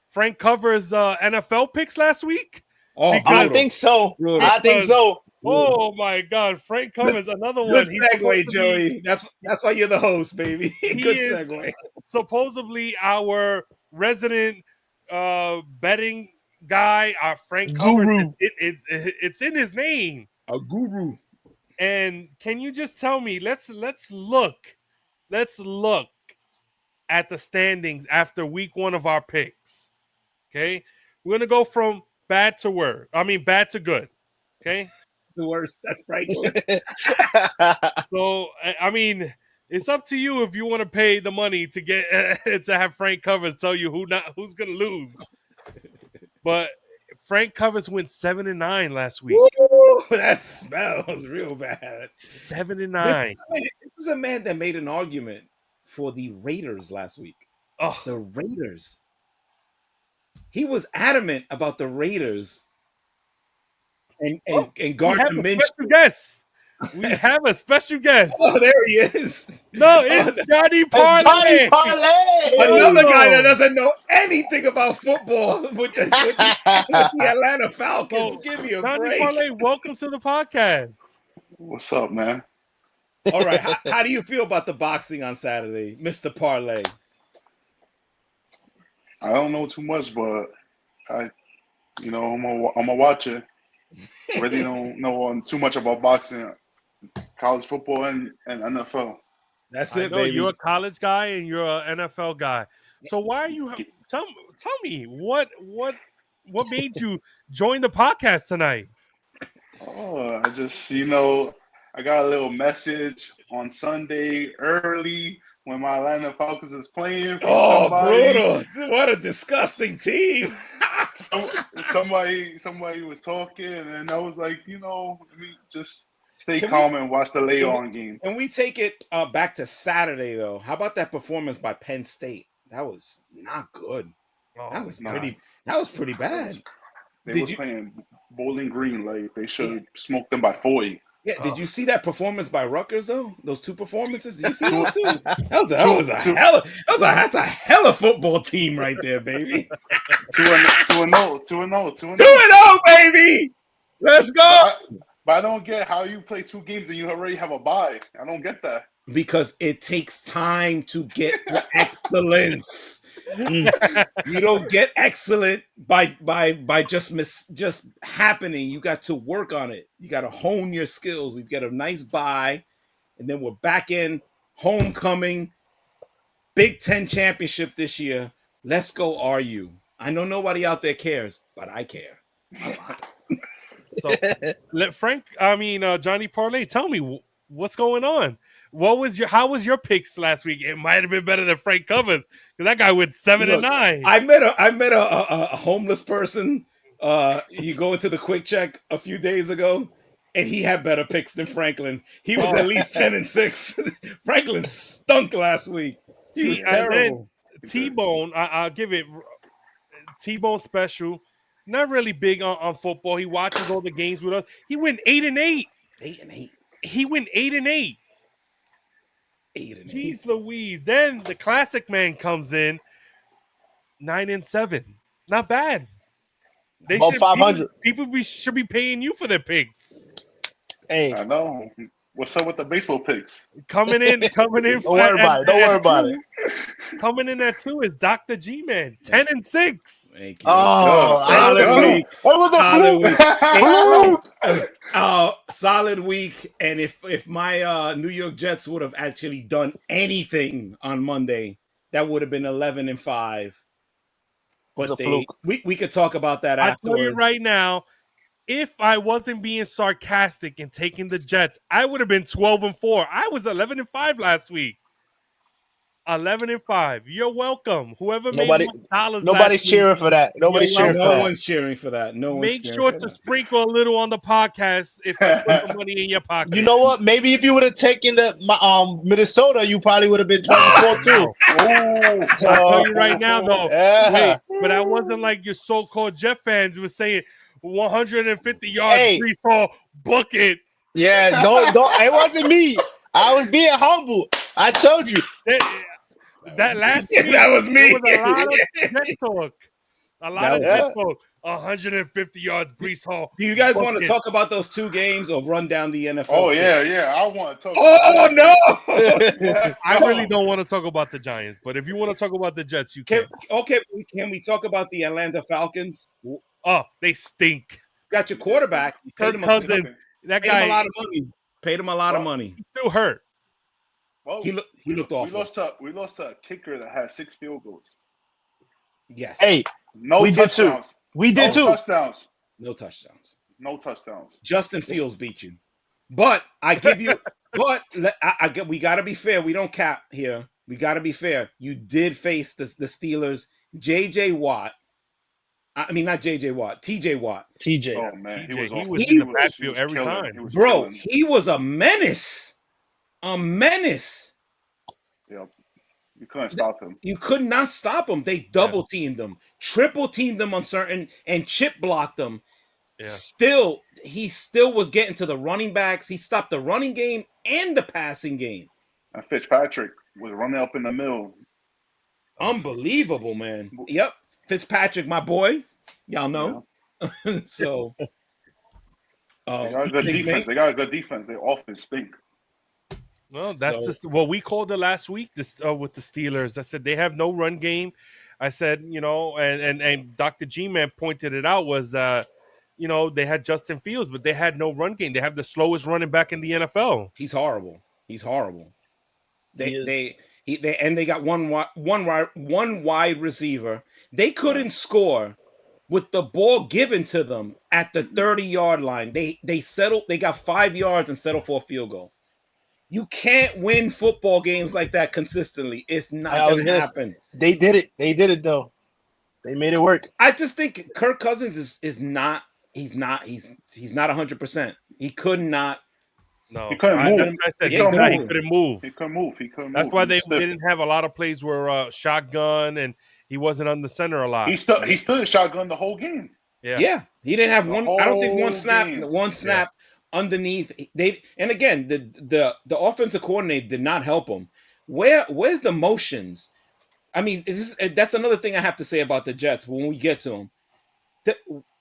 Frank Cover's NFL picks last week? Oh, I think so. I think so. Oh my God, Frank Covers, another one. Good segue, Joey. That's why you're the host, baby. Good segue. Supposedly our resident betting guy, our Frank Covers. It's in his name. A guru. And can you just tell me? Let's look at the standings after week 1 of our picks. Okay, we're gonna go from bad to good. Okay. The worst. That's right. So I mean, it's up to you if you want to pay the money to get to have Frank Covers tell you who's gonna lose. But Frank Covers went 7-9 last week. Ooh, that smells real bad. 7-9. This is a man that made an argument for the Raiders last week. Oh, the Raiders. He was adamant about the Raiders. And Gardner Minshew. We have a special guest. Oh, there he is. No, it's Johnny Parlay. Johnny Parlay. Another guy that doesn't know anything about football with the Atlanta Falcons. Give me a Johnny break. Parlay, welcome to the podcast. What's up, man? All right. How do you feel about the boxing on Saturday, Mr. Parlay? I don't know too much, but I'm a watcher. Really don't know too much about boxing, college football, and NFL. That's I it, know baby. you're a college guy and you're an NFL guy. So why are you? Tell me what made you join the podcast tonight? Oh, I just, I got a little message on Sunday early when my Atlanta Falcons is playing from Oh, somebody. brutal! What a disgusting team. Somebody was talking, and I was like, let me just stay calm and watch the lay-on game. Can we take it back to Saturday though? How about that performance by Penn State? That was not good. That was pretty. That was pretty bad. They were playing Bowling Green like they should have smoked them by 40. Yeah, did you see that performance by Rutgers though? Those two performances? Did you see those two? That's a hell of football team right there, baby. 2-0, baby. Let's go. But I don't get how you play 2 games and you already have a bye. I don't get that. Because it takes time to get excellence. You don't get excellent by just happening. You got to work on it. You got to hone your skills. We've got a nice bye, and then we're back in homecoming, Big Ten championship this year. Let's go, RU. I know nobody out there cares, but I care a lot. So let Johnny Parlay, tell me what's going on. How was your picks last week? It might have been better than Frank Covers because that guy went 7-9. I met a homeless person. You go into the Quick Check a few days ago, and he had better picks than Franklin. He was at least 10-6. Franklin stunk last week. He was terrible. T-Bone, I'll give it T-Bone special. Not really big on football. He watches all the games with us. He went 8-8. 8-8. He went 8-8. 8-8. Jeez Louise. Then the classic man comes in 9-7. Not bad. They about 500. People should be paying you for their picks. Hey, I know. What's up with the baseball picks? Coming in. Don't worry about it. Coming in at 2 is Dr. G-Man, 10-6. Thank you. Oh, solid week. It was a fluke. Solid week. And if my New York Jets would have actually done anything on Monday, that would have been 11-5. But we could talk about that afterwards. I tell you right now, if I wasn't being sarcastic and taking the Jets, I would have been 12-4. I was 11-5 last week. 11-5. You're welcome. Whoever made dollars. Nobody's cheering for that. Nobody's cheering for that. No one's cheering for that. Make sure to sprinkle a little on the podcast if you put the money in your pocket. You know what? Maybe if you would have taken the Minnesota, you probably would have been 12-4 too. I'll tell you right now, though. Wait, but I wasn't like your so-called Jet fans who were saying 150 yards, Brees Hall, book it. Yeah, don't. It wasn't me. I was being humble. I told you. That last week, that was me. There was a lot of Jet talk. A lot of Jet talk. 150 yards, Brees Hall. Do you guys want to talk about those 2 games or run down the NFL? Oh, yeah. I want to talk. Oh, no. I really don't want to talk about the Giants, but if you want to talk about the Jets, you can. Can we talk about the Atlanta Falcons? Oh, they stink. Got your quarterback. You paid him that guy. Him a lot of money. Paid him a lot of money. He's still hurt. Well, he looked awful. We lost to a kicker that had 6 field goals. Yes. Hey, we did too. We did too. No touchdowns. Justin Fields beat you. But I give you. We got to be fair. We don't cap here. We got to be fair. You did face the Steelers. J.J. Watt. I mean, not J.J. Watt. T.J. Watt. T.J. Oh, man. He was in the backfield every time. Bro, he was a menace. A menace. Yep. You couldn't stop him. You could not stop him. They double teamed him, triple teamed them on certain, and chip blocked them. Yeah. He still was getting to the running backs. He stopped the running game and the passing game. And Fitzpatrick was running up in the middle. Unbelievable, man. Yep. Fitzpatrick, my boy. Y'all know. Yeah. So they got a good defense. They got a good defense. Their offense stink. Well, that's just what we called it last week with the Steelers. I said they have no run game. I said, and Dr. G-Man pointed it out was, they had Justin Fields, but they had no run game. They have the slowest running back in the NFL. He's horrible. They got one wide receiver. They couldn't score with the ball given to them at the 30-yard line. They settled. They got 5 yards and settled for a field goal. You can't win football games like that consistently. It's not going to happen. They did it. They did it though. They made it work. I just think Kirk Cousins is not. He's not 100%. He could not. No, he couldn't move. I said he couldn't move. He couldn't move. That's why they didn't have a lot of plays where shotgun and he wasn't on the center a lot. He stood shotgun the whole game. Yeah. He didn't have one. I don't think one snap underneath. And again, the offensive coordinator did not help him. Where's the motions? I mean, that's another thing I have to say about the Jets when we get to them.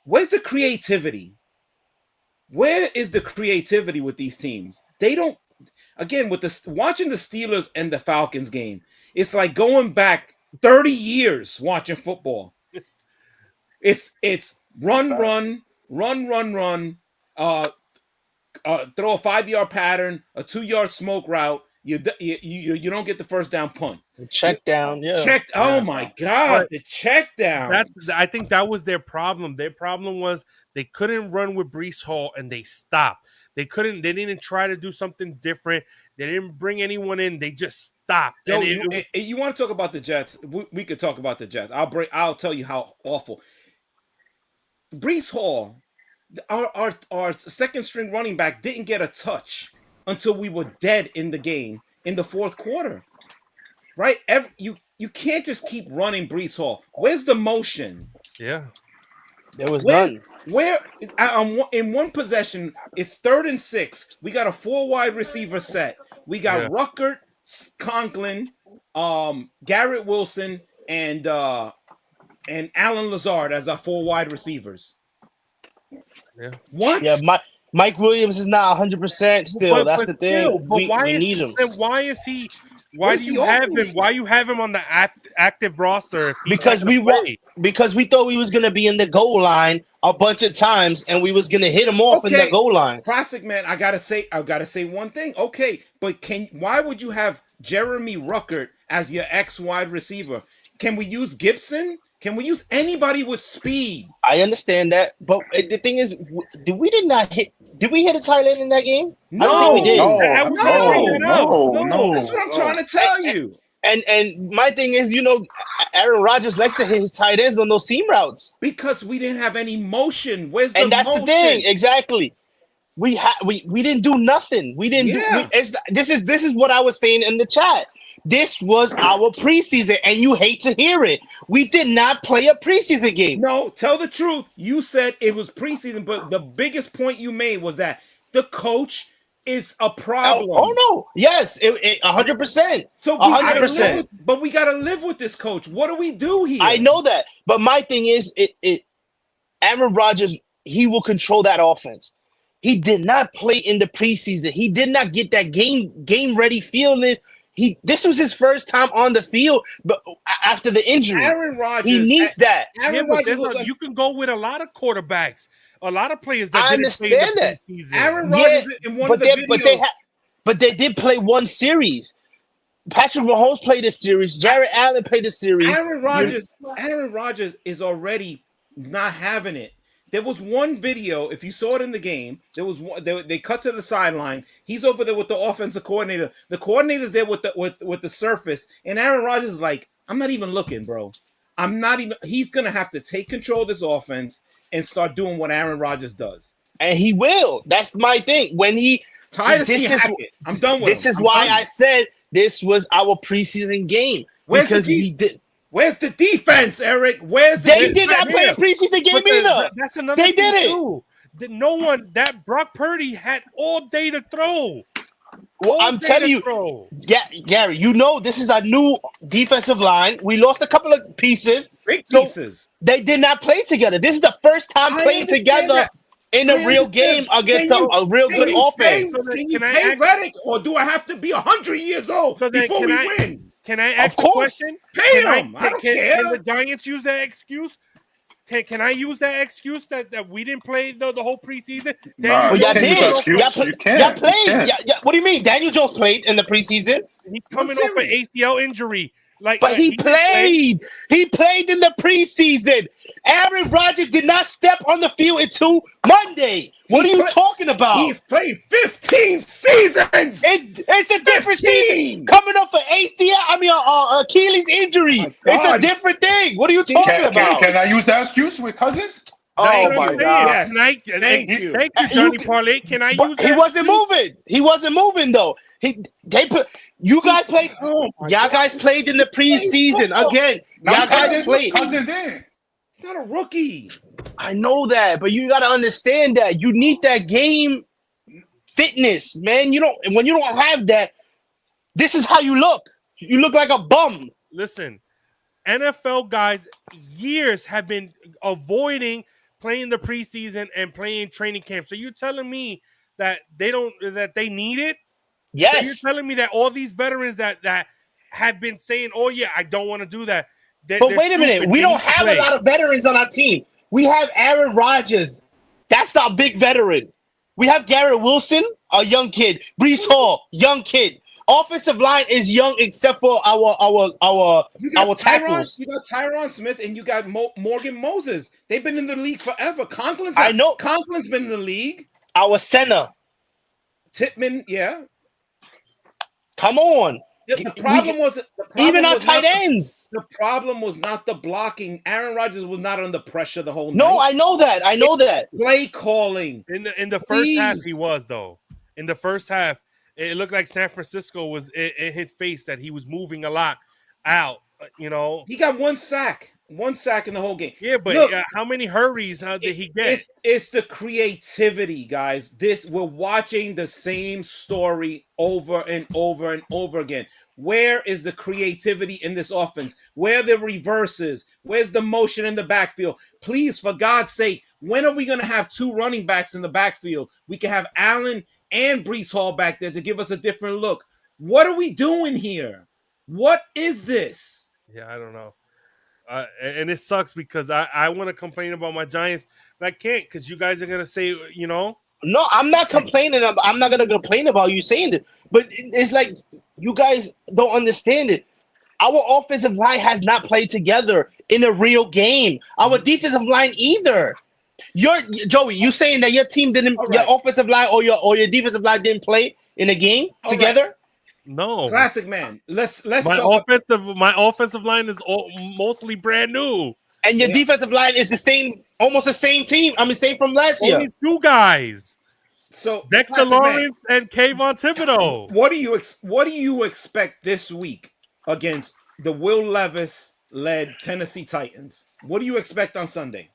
Where's the creativity? Where is the creativity with these teams? They don't. Again, watching the Steelers and the Falcons game, it's like going back 30 years watching football. It's run, throw a 5-yard pattern, a 2-yard smoke route. You don't get the first down punt. The check down, Oh my God, the check down. I think that was their problem. Their problem was they couldn't run with Breece Hall and they stopped. They didn't try to do something different. They didn't bring anyone in. They just stopped. You want to talk about the Jets? We could talk about the Jets. I'll tell you how awful. Breece Hall, our second string running back, didn't get a touch until we were dead in the game in the fourth quarter. Right? You can't just keep running Breece Hall. Where's the motion? Yeah. There was none. In one possession, it's 3rd and 6. We got a 4 wide receiver set. We got Ruckert, Conklin, Garrett Wilson, and Alan Lazard as our 4 wide receivers. Yeah. What? Yeah, Mike Williams is not 100% still. That's the thing. We need him. Why is he? Why do you have him? Why you have him on the active roster? Because we thought we was gonna be in the goal line a bunch of times, and we was gonna hit him off in the goal line. Classic man, I gotta say one thing. Okay, but why would you have Jeremy Ruckert as your X wide receiver? Can we use Gibson? Can we use anybody with speed? I understand that, but the thing is, did we hit a tight end in that game? No, I think we did. No. That's what I'm trying to tell you. And my thing is, Aaron Rodgers likes to hit his tight ends on those seam routes because we didn't have any motion. Where's the motion? And that's the thing, exactly. We didn't do nothing. We didn't do. This is what I was saying in the chat. This was our preseason, and you hate to hear it. We did not play a preseason game. No, tell the truth. You said it was preseason, but the biggest point you made was that the coach is a problem. Oh no. Yes, 100%. So 100%. But we got to live with this coach. What do we do here? I know that. But my thing is, Aaron Rodgers, he will control that offense. He did not play in the preseason. He did not get that game ready feeling. This was his first time on the field, but after the injury, Aaron Rodgers, he needs that. You can go with a lot of quarterbacks, a lot of players that didn't play that. Aaron Rodgers in one of the videos, but they did play one series. Patrick Mahomes played a series. Jared Allen played a series. Aaron Rodgers is already not having it. There was one video, if you saw it in the game, they cut to the sideline. He's over there with the offensive coordinator. The coordinator's there with the surface, and Aaron Rodgers is like, I'm not even looking, bro. He's gonna have to take control of this offense and start doing what Aaron Rodgers does. And he will. That's my thing. When I'm done with this. Is why I said this was our preseason game. Because we did. Where's the defense, Eric? They did not play a preseason game either. That's another thing. They did it. No one, that Brock Purdy had all day to throw. Well, I'm telling you, Gary, this is a new defensive line. We lost a couple of pieces. Big pieces. They did not play together. This is the first time playing together in a real game against a real good offense. Can you pay Reddick, or do I have to be 100 years old before we win? Can I ask a question? Pay him. I don't care. Can the Giants use that excuse? Can I use that excuse that we didn't play the whole preseason? Y'all did. Y'all played. What do you mean? Daniel Jones played in the preseason. He's coming off an ACL injury. But he played. He played in the preseason. Aaron Rodgers did not step on the field until Monday. What are you talking about? He's played 15 seasons. It's a different season. Coming off an ACL, Achilles injury. It's a different thing. What are you talking about? Can I use that excuse with Cousins? Oh my God! Thank you, Johnny Parlay. Can I use that? He wasn't moving. He wasn't moving though. You guys played. Y'all guys played in the preseason again. Y'all guys played. Cousins in. It's not a rookie. I know that, but you got to understand that you need that game fitness, man. When you don't have that, this is how you look. You look like a bum. Listen, NFL guys years have been avoiding playing the preseason and playing training camp. So you're telling me that they need it? Yes. So you're telling me that all these veterans that have been saying, "Oh yeah, I don't want to do that." But wait a minute, we don't have a lot of veterans on our team. We have Aaron Rodgers. That's our big veteran. We have Garrett Wilson, a young kid. Breece Hall, young kid. Offensive line is young except for our tackles. You got Tyron Smith and you got Morgan Moses. They've been in the league forever. Conklin's been in the league. Our center. Titman, yeah. Come on. The problem was even our tight ends. The problem was not the blocking. Aaron Rodgers was not under pressure the whole night. No, I know that. Play calling. In the first half, he was though. In the first half, it looked like San Francisco was it hit face that he was moving a lot out. He got one sack in the whole game. Yeah, but look, how many hurries did he get? It's the creativity, guys. We're watching the same story over and over and over again. Where is the creativity in this offense? Where are the reverses? Where's the motion in the backfield? Please, for God's sake, when are we going to have two running backs in the backfield? We can have Allen and Breece Hall back there to give us a different look. What are we doing here? What is this? Yeah, I don't know. And it sucks because I want to complain about my Giants, but I can't because you guys are going to say, No, I'm not complaining. I'm not going to complain about you saying this. But it's like you guys don't understand it. Our offensive line has not played together in a real game. Our defensive line either. Joey, you saying that your team didn't, your offensive line or your defensive line didn't play in a game together? Right. No, classic man. Let's my offensive line is mostly brand new, and your defensive line is the same, almost the same team. I mean, same from last year. Only two guys. So Dexter Lawrence and Kayvon Thibodeau. What do you expect this week against the Will Levis led Tennessee Titans? What do you expect on Sunday?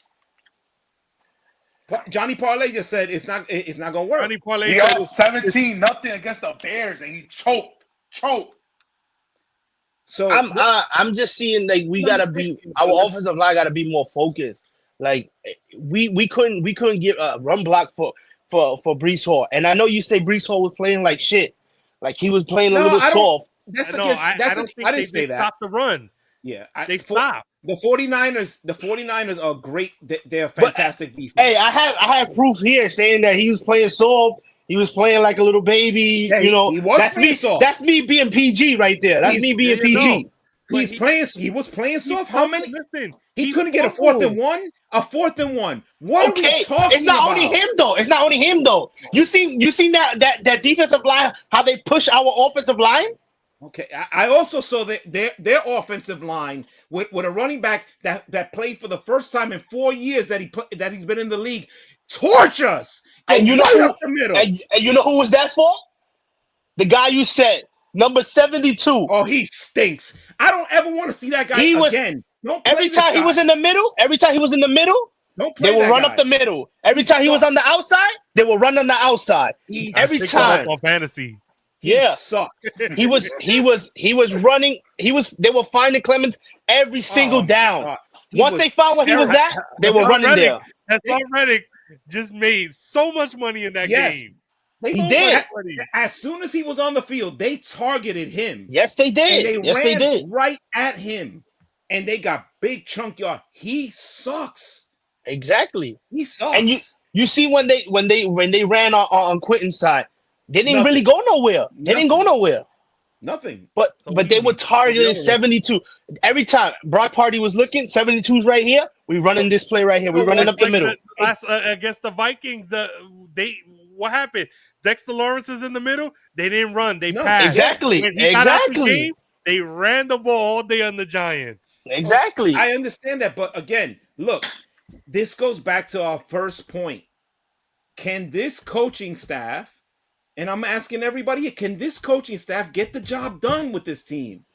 Johnny Parlay just said it's not gonna work. Johnny Parlay, he got 17-0 against the Bears, and he choked. So I'm just seeing like we gotta be, our offensive line gotta be more focused. Like we couldn't get a run block for Breece Hall, and I know you say Breece Hall was playing like shit, like he was playing a little soft. I didn't say that. Stop the run. Yeah, they stopped. The 49ers are great. They're fantastic defense. Hey, I have proof here saying that he was playing soft. He was playing like a little baby. Yeah, he was playing soft. That's me being PG right there. That's me being PG. He was playing soft. How many? Listen, he couldn't get a fourth and one. What are we talking about? It's not only him though. You seen that defensive line, how they push our offensive line? Okay, I also saw that their offensive line with a running back that played for the first time in 4 years that he's been in the league torch us. And you know up the middle. And you know who was that for? The guy you said, number 72. Oh, he stinks. I don't ever want to see that guy again. Every time he was in the middle, they will run up the middle. Every time he was on the outside, they will run on the outside. Every time on fantasy. Yeah, sucked. He was running. They were finding Clemens every single down. Once they found where he was at, they were running there. That's why Reddick just made so much money in that game. He did. As soon as he was on the field, they targeted him. Yes, they did. And they ran right at him, and they got big chunk yard. He sucks. Exactly. He sucks. And you see when they ran on Quentin's side. They didn't really go nowhere. They didn't go nowhere. Nothing. But So they easy. were targeting 72 every time. Brock Party was looking 72's right here. We running this play right here. We running up the middle. Last against the Vikings, what happened? Dexter Lawrence is in the middle. They didn't run. They passed. Exactly. When he got out the game, they ran the ball all day on the Giants. Exactly. I understand that, but again, look, this goes back to our first point. Can this coaching staff, and I'm asking everybody, can this coaching staff get the job done with this team?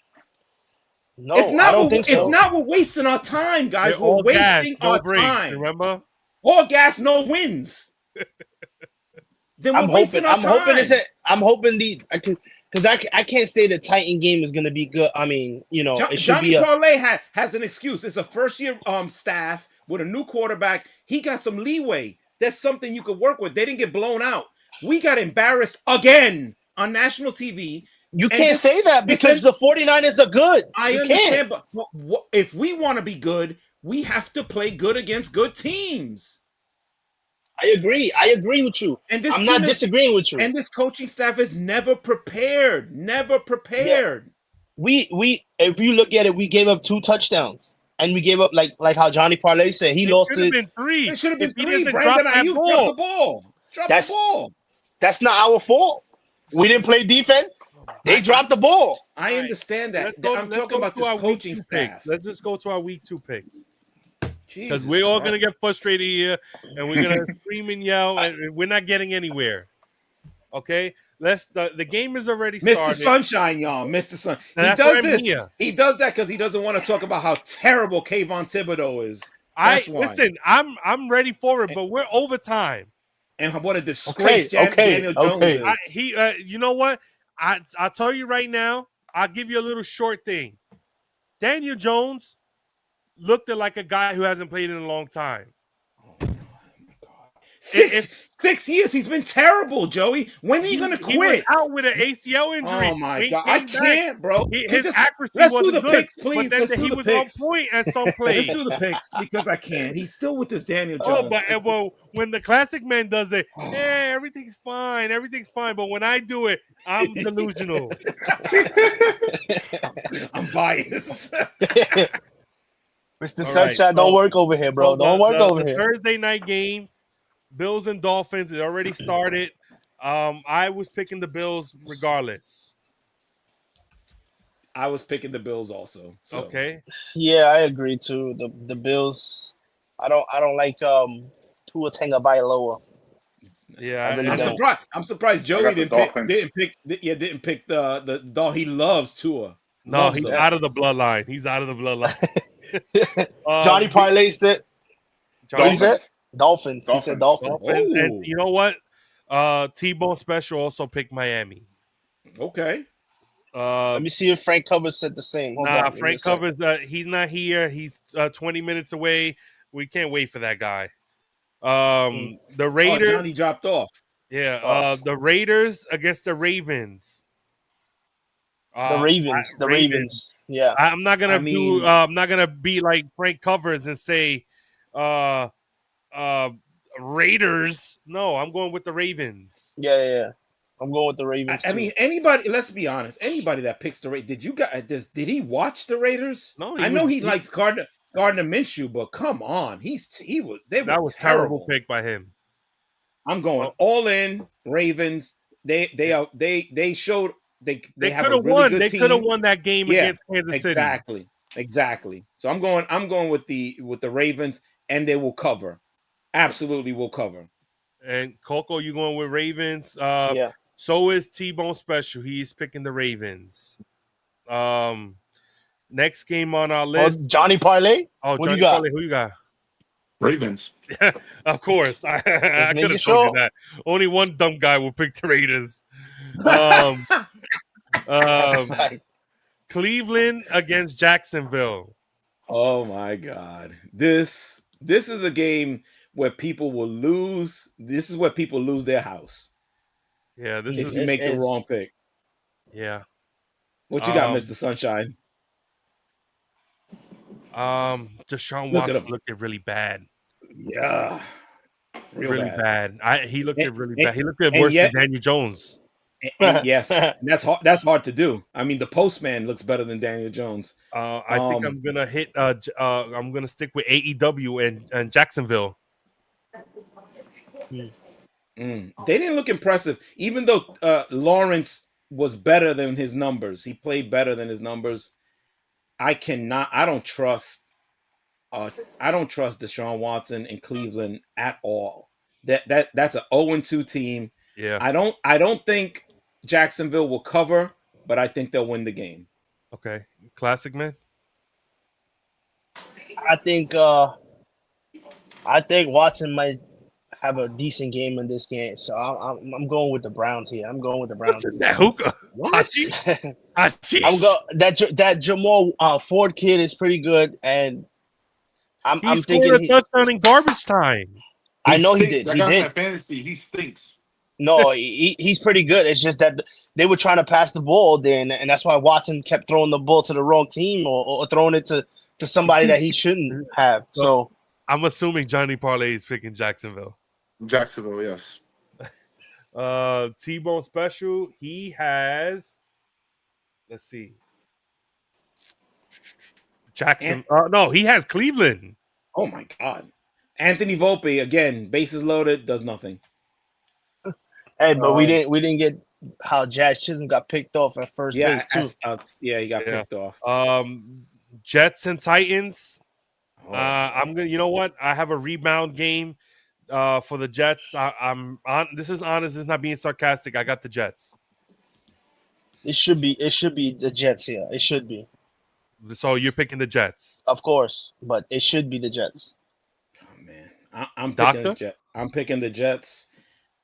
No, if not, I don't think so. If not, we're wasting our time, guys. We're wasting our time. Remember? All gas, no wins. Then we're wasting our time. I'm hoping because I can't say the Titan game is going to be good. I mean, it should be. Parlay has an excuse. It's a first-year staff with a new quarterback. He got some leeway. That's something you could work with. They didn't get blown out. We got embarrassed again on national TV. You can't say that because the 49ers are good. I understand, but if we want to be good, we have to play good against good teams. I agree with you. And I'm not disagreeing with you. And this coaching staff is never prepared. Never prepared. Yeah. We if you look at it, we gave up 2 touchdowns. And we gave up like how Johnny Parlay said. He lost it. Should have been 3. It should have been 3. Brandon Ayuk dropped the ball. Drop the ball. That's not our fault. We didn't play defense. They dropped the ball. I understand that. I'm talking about this coaching staff. Let's just go to our week 2 picks. Because we're all going to get frustrated here, and we're going to scream and yell, and we're not getting anywhere. Okay? The game is already started. Mr. Sunshine, y'all. Mr. Sun. He does this. He does that because he doesn't want to talk about how terrible Kayvon Thibodeau is. Listen, I'm ready for it, but we're overtime. And what a disgrace Daniel Jones is. You know what? I'll tell you right now, I'll give you a little short thing. Daniel Jones looked like a guy who hasn't played in a long time. Oh, my God. 6 years. He's been terrible, Joey. When are you going to quit? He was out with an ACL injury. Oh, my God. I can't, bro. His accuracy let's wasn't do the good, picks, please. But let's then do he the was picks. on point at some plays. Let's do the picks because I can't. He's still with this Daniel Jones. Well, when the classic man does it, everything's fine. Everything's fine. But when I do it, I'm delusional. I'm biased. Mr. Sunshine, don't work over here, bro. Don't work over here. Thursday night game, Bills and Dolphins. It already started. I was picking the Bills regardless. I was picking the Bills also. So. Okay. Yeah, I agree too. The Bills. I don't like Tua Tagovailoa. Yeah, really I'm surprised Joey didn't pick the dog. He loves Tua. No, he's out of the bloodline. Johnny Parlay said. What you said? Dolphins. He said Dolphins. And you know what? T-Bone Special also picked Miami. Okay. Let me see if Frank Covers said the same. Frank Covers. He's not here. He's 20 minutes away. We can't wait for that guy. The Raiders. Johnny dropped off. Yeah. The Raiders against the Ravens. The Ravens. Yeah. I'm not gonna I'm not gonna be like Frank Covers and say Raiders. No, I'm going with the Ravens. Yeah. I'm going with the Ravens. I mean, anybody. Let's be honest. Anybody that picks the Raiders. Did he watch the Raiders? No, I know he likes Gardner Minshew, but come on, that was terrible pick by him. I'm going all in Ravens. They showed they have a really won. good They team. could have won that game against Kansas City. Exactly. So I'm going with the Ravens, and they will cover. Absolutely will cover. And Coco, you going with Ravens? Yeah. So is T-Bone Special. He's picking the Ravens. Next game on our list. Johnny Parlay? Johnny Parlay. Who you got? Ravens. Of course. I could have told you that. Only one dumb guy will pick the Raiders. Cleveland against Jacksonville. Oh my God. This is a game where people will lose. This is where people lose their house. Yeah, if you make the wrong pick. Yeah. What you got, Mr. Sunshine? Deshaun Watson looked really bad. Yeah. Really bad. He looked really bad. He looked worse than Daniel Jones. And yes, that's hard to do. I mean, the postman looks better than Daniel Jones. I think I'm gonna hit. I'm gonna stick with AEW and Jacksonville. They didn't look impressive, even though Lawrence was better than his numbers. He played better than his numbers. I don't trust Deshaun Watson in Cleveland at all. That's an 0-2 team. Yeah. I don't think Jacksonville will cover, but I think they'll win the game. Okay. Classic man. I think Watson might have a decent game in this game, so I'm going with the Browns here. I'm going with the Browns. That hookah. What? I'm going that Jamal Ford kid is pretty good, and I'm thinking scored a touchdown in garbage time. I know he did. I He got did. my fantasy. He stinks. No, he's pretty good. It's just that they were trying to pass the ball then, and that's why Watson kept throwing the ball to the wrong team or throwing it to somebody that he shouldn't have. So I'm assuming Johnny Parlay is picking Jacksonville. Jacksonville, yes. T-Bone Special, he has, let's see, Jackson. No, he has Cleveland. Oh my God. Anthony Volpe, again, bases loaded, does nothing. hey, but we didn't get how Jazz Chisholm got picked off at first base too. He got picked off. Jets and Titans. I'm gonna. You know what? I have a rebound game for the Jets. I'm on. This is honest. This is not being sarcastic. I got the Jets. It should be the Jets here. It should be. So you're picking the Jets, of course, but it should be the Jets. Oh man, I'm picking the Jets. I'm picking the Jets.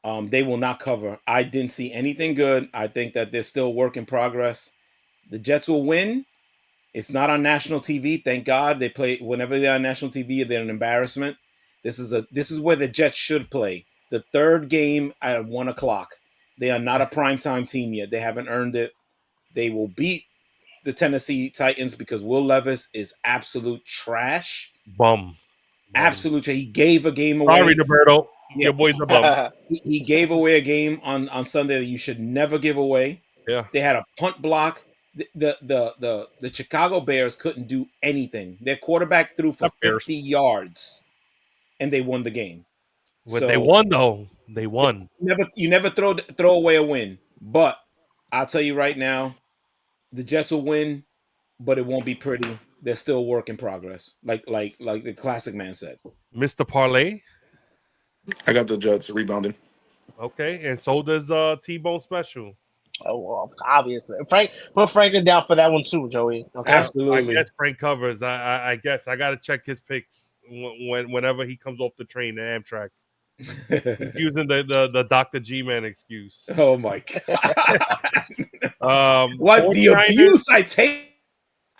They will not cover. I didn't see anything good. I think that they're still work in progress. The Jets will win. It's not on national TV. Thank God. They play whenever they're on national TV. They're an embarrassment. This is where the Jets should play. The third game at 1:00. They are not a primetime team yet. They haven't earned it. They will beat the Tennessee Titans because Will Levis is absolute trash. Bum. Absolute trash. He gave a game away. Sorry, Roberto. Yeah. Your boy's a bum. He gave away a game on Sunday that you should never give away. Yeah. They had a punt block. The Chicago Bears couldn't do anything. Their quarterback threw for 50 yards, and they won the game. They won though. They won. You never throw away a win. But I'll tell you right now, the Jets will win, but it won't be pretty. They're still a work in progress, like the classic man said. Mr. Parlay. I got the Jets rebounding. Okay, and so does T-Bone Special. Oh, well, obviously. Put Franklin down for that one too, Joey. Okay, absolutely. I guess Frank covers. I guess I got to check his picks whenever he comes off the train to Amtrak. Using the Dr. G-Man excuse. Oh my God! What the abuse I take?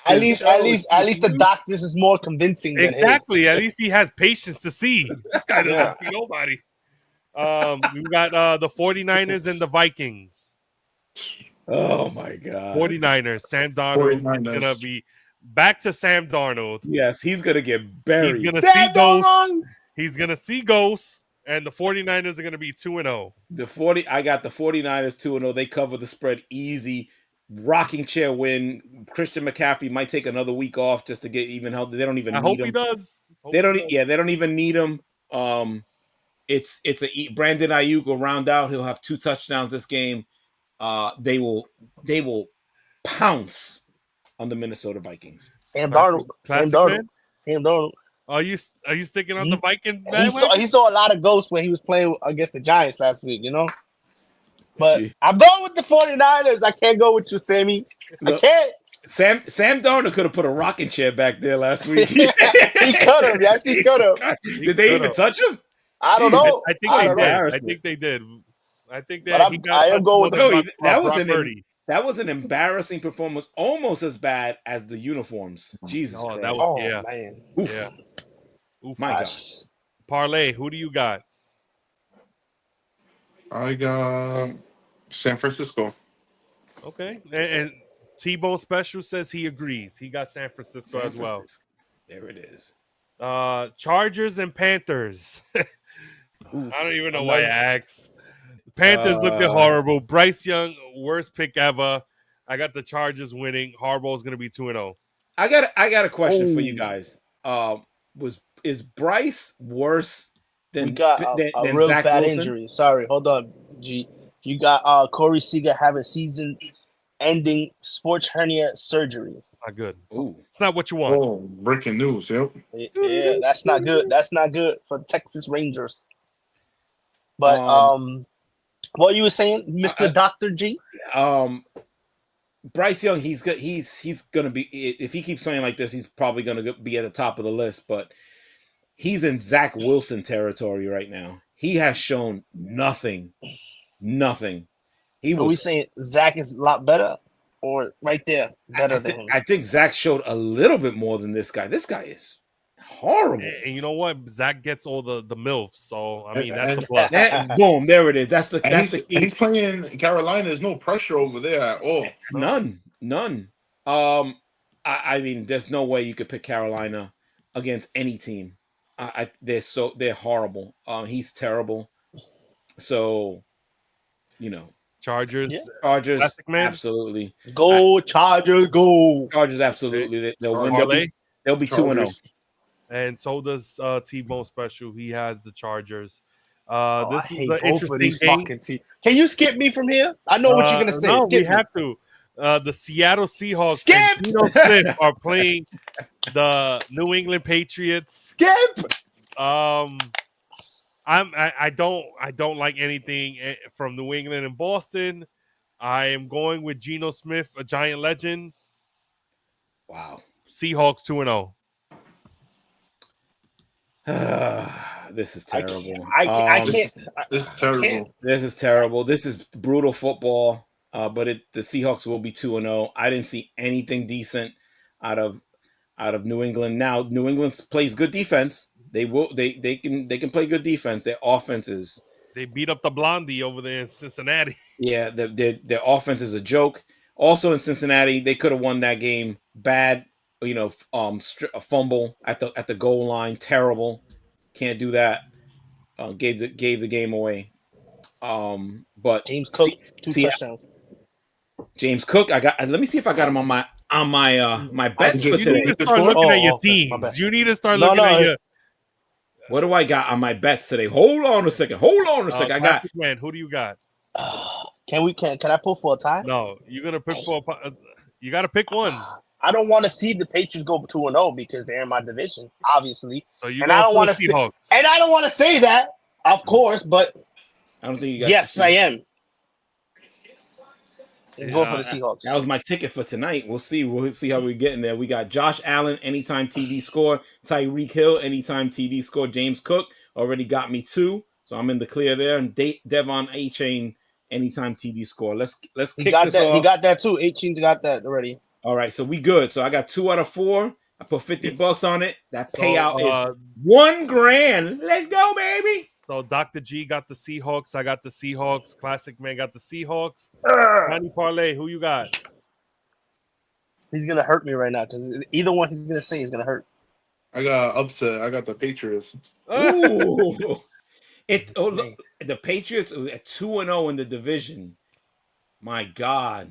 At least the doctors is more convincing. Exactly. At least he has patience to see. This guy doesn't see nobody. We got the 49ers and the Vikings. Oh my God. 49ers. Sam Darnold is gonna be back to Sam Darnold. Yes, he's gonna get buried. He's gonna see ghosts. He's gonna see ghosts, and the 49ers are gonna be 2-0. I got the 49ers 2-0. They cover the spread easy. Rocking chair win. Christian McCaffrey might take another week off just to get even healthy. They don't even need him. I hope he does. They don't even need him. It's Brandon Ayuk will round out. He'll have 2 touchdowns this game. They will pounce on the Minnesota Vikings. Sam Darnold. Are you sticking on the Vikings? He saw a lot of ghosts when he was playing against the Giants last week, you know? But I'm going with the 49ers. I can't go with you, Sammy. I can't. Sam Darnold could have put a rocking chair back there last week. He could have. Yes, he could have. Did they even touch him? I don't know. I think they did. I think that I am going with that was an embarrassing performance, almost as bad as the uniforms. Jesus Christ. That was, man. Oof. Yeah. Oof. My God. Parlay, who do you got? I got San Francisco. Okay. And T-Bone Special says he agrees. He got San Francisco as well. There it is. Chargers and Panthers. I don't even know why I asked. Panthers looking horrible. Bryce Young, worst pick ever. I got the Chargers winning. Harbaugh's going to be 2-0. I got a question for you guys. Is Bryce worse We than got a real Zach bad Wilson? injury. Sorry, hold on, G. You got Corey Seager having season-ending sports hernia surgery. Not good. Ooh. It's not what you want. Oh, breaking news. Yep. Yeah, that's not good. That's not good for Texas Rangers. But what you were saying, Mr. Dr. G? Bryce Young, he's gonna be, if he keeps playing like this, he's probably gonna be at the top of the list. But he's in Zach Wilson territory right now. He has shown nothing. Are we saying Zach is a lot better, or right there better than him? I think Zach showed a little bit more than this guy. This guy is horrible. And you know what? Zach gets all the MILFs, so I mean that's a plus. Boom, there it is. That's the key. He's playing Carolina. There's no pressure over there at all. None. I mean, there's no way you could pick Carolina against any team. They're horrible. He's terrible. So, Chargers, Chargers, absolutely. Go Chargers, go Chargers, absolutely. They'll win. They'll be 2-0. And so does T-Bone Special. He has the Chargers. This is an interesting game. Can you skip me from here? I know what you're gonna say. No, skip we me. have to. The Seattle Seahawks and Geno Smith are playing the New England Patriots. Skip. I don't like anything from New England and Boston. I am going with Geno Smith, a Giant legend. Wow. Seahawks 2-0. This is terrible. I can't. This is terrible. This is terrible. This is brutal football. But the Seahawks will be 2-0. I didn't see anything decent out of New England. Now New England plays good defense. They can play good defense. Their offense is. They beat up the Blondie over there in Cincinnati. Yeah, their offense is a joke. Also in Cincinnati, they could have won that game. Bad, a fumble at the goal line. Terrible. Can't do that. Gave the game away. But James Cook, 2 touchdowns. James Cook, let me see if I got him on my bets for today. You need to start looking at your teams. You need to start looking at your. What do I got on my bets today? Hold on a second. I got. Man, who do you got? Can I pull for a tie? No, you're gonna pick for. You got to pick one. I don't want to see the Patriots go 2-0 because they're in my division, obviously. So you and I don't want to say. And I don't want to say that, of course, but I don't think you got. Yes, I am. Yeah, go for the Seahawks. That was my ticket for tonight. We'll see. We'll see how we get in there. We got Josh Allen, anytime TD score. Tyreek Hill, anytime TD score. James Cook already got me 2, so I'm in the clear there. And Devon A-Chain, anytime TD score. Let's kick this off. He got that too. A-Chain's got that already. All right, so we good. So I got 2 out of 4. I put $50 on it. That payout is $1,000. Let's go, baby. So Dr. G got the Seahawks. I got the Seahawks. Classic Man got the Seahawks. Johnny Parlay, who you got? He's gonna hurt me right now because either one he's gonna say is gonna hurt. I got upset. I got the Patriots. Ooh. Look, the Patriots at 2-0 in the division. My God.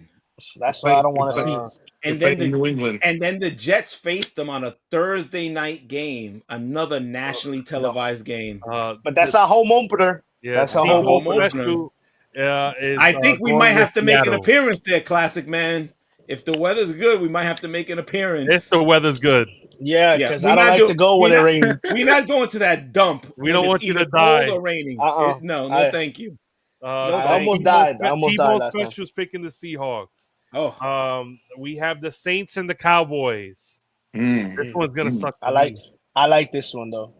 That's why I don't want to see. And then New England. And then the Jets faced them on a Thursday night game, another nationally televised game. But that's our home opener. Yeah, that's our home opener. I think we might have to make an appearance there, Classic Man. If the weather's good, we might have to make an appearance. If the weather's good. Yeah, because I don't like to go when it rains. We're not going to that dump. We don't want you to die. Cold or raining. No, thank you. I almost died. T-Bone Special's picking the Seahawks. Oh, we have the Saints and the Cowboys. This one's gonna suck. I like this one though.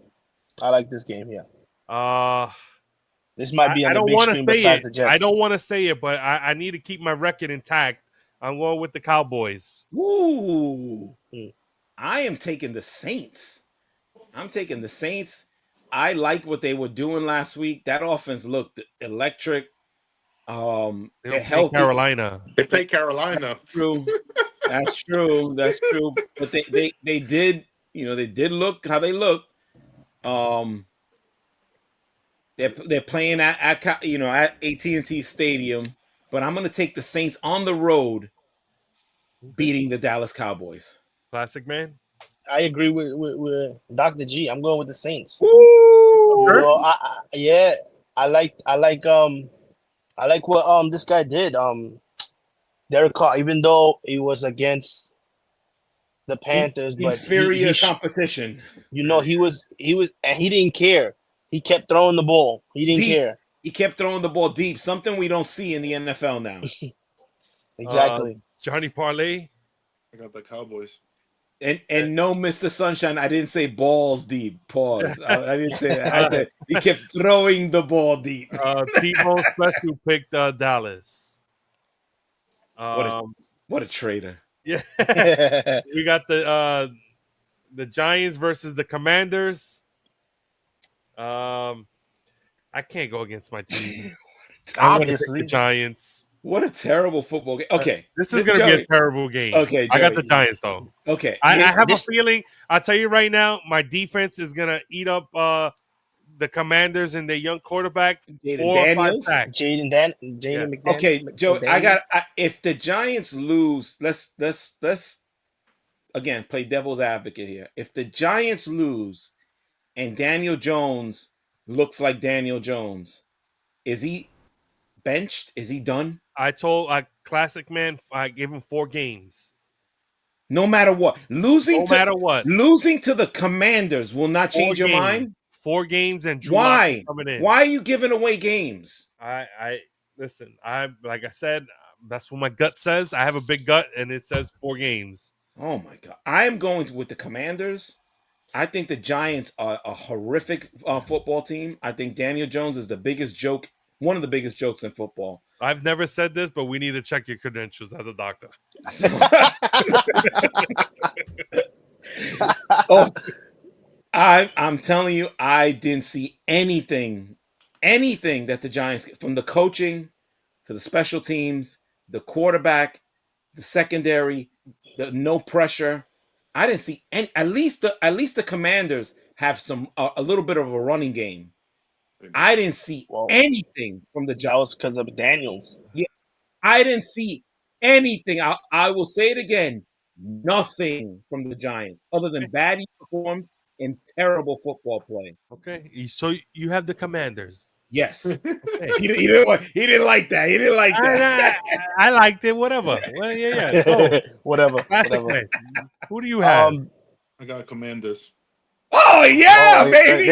I like this game here. This might be on the big screen besides the Jets. I don't want to say it, but I need to keep my record intact. I'm going with the Cowboys. Ooh, I am taking the Saints. I like what they were doing last week. That offense looked electric. They're healthy. Carolina. They play Carolina. True. That's true. But they did, they did look how they looked. They're playing at AT&T Stadium, but I'm going to take the Saints on the road, beating the Dallas Cowboys. Classic man. I agree with Dr. G. I'm going with the Saints. Woo! You know, I like what this guy did. Derek Carr, even though he was against the Panthers, but inferior competition. You know, he was, and he didn't care. He kept throwing the ball. He didn't care. He kept throwing the ball deep. Something we don't see in the NFL now. Exactly. Johnny Parlay. I got the Cowboys. And no, Mr. Sunshine, I didn't say balls deep. Pause. I didn't say that. I said he kept throwing the ball deep. T-Bone Special picked Dallas. What a traitor. Yeah. We got the Giants versus the Commanders. I can't go against my team. Obviously. The Giants. What a terrible football game. Okay. This is going to be a terrible game. Okay, Joey. I got the Giants, though. Okay. I have a feeling, I'll tell you right now, my defense is going to eat up the Commanders and their young quarterback. Jaden Daniels. Jaden McDaniels. Okay, Joe, if the Giants lose, let's again play devil's advocate here. If the Giants lose and Daniel Jones looks like Daniel Jones, is he benched? Is he done? I told Classic Man, I gave him 4 games. No matter what. Losing to the Commanders will not change your mind? 4 games and Drew why? Coming in. Why are you giving away games? I listen, like I said, that's what my gut says. I have a big gut and it says 4 games. Oh my God. I am going with the Commanders. I think the Giants are a horrific football team. I think Daniel Jones is the biggest joke, one of the biggest jokes in football. I've never said this, but we need to check your credentials as a doctor. I'm telling you, I didn't see anything that the Giants, from the coaching to the special teams, the quarterback, the secondary, the no pressure. I didn't see any. At least the Commanders have a little bit of a running game. I didn't see anything from the Giants because of Daniels. Yeah, I didn't see anything. I will say it again. Nothing from the Giants other than bad uniforms and terrible football play. Okay, so you have the Commanders. Yes. Okay. He didn't like that. He didn't like that. I liked it. Whatever. Well, yeah. Oh. Whatever. Who do you have? I got Commanders. Oh yeah, baby!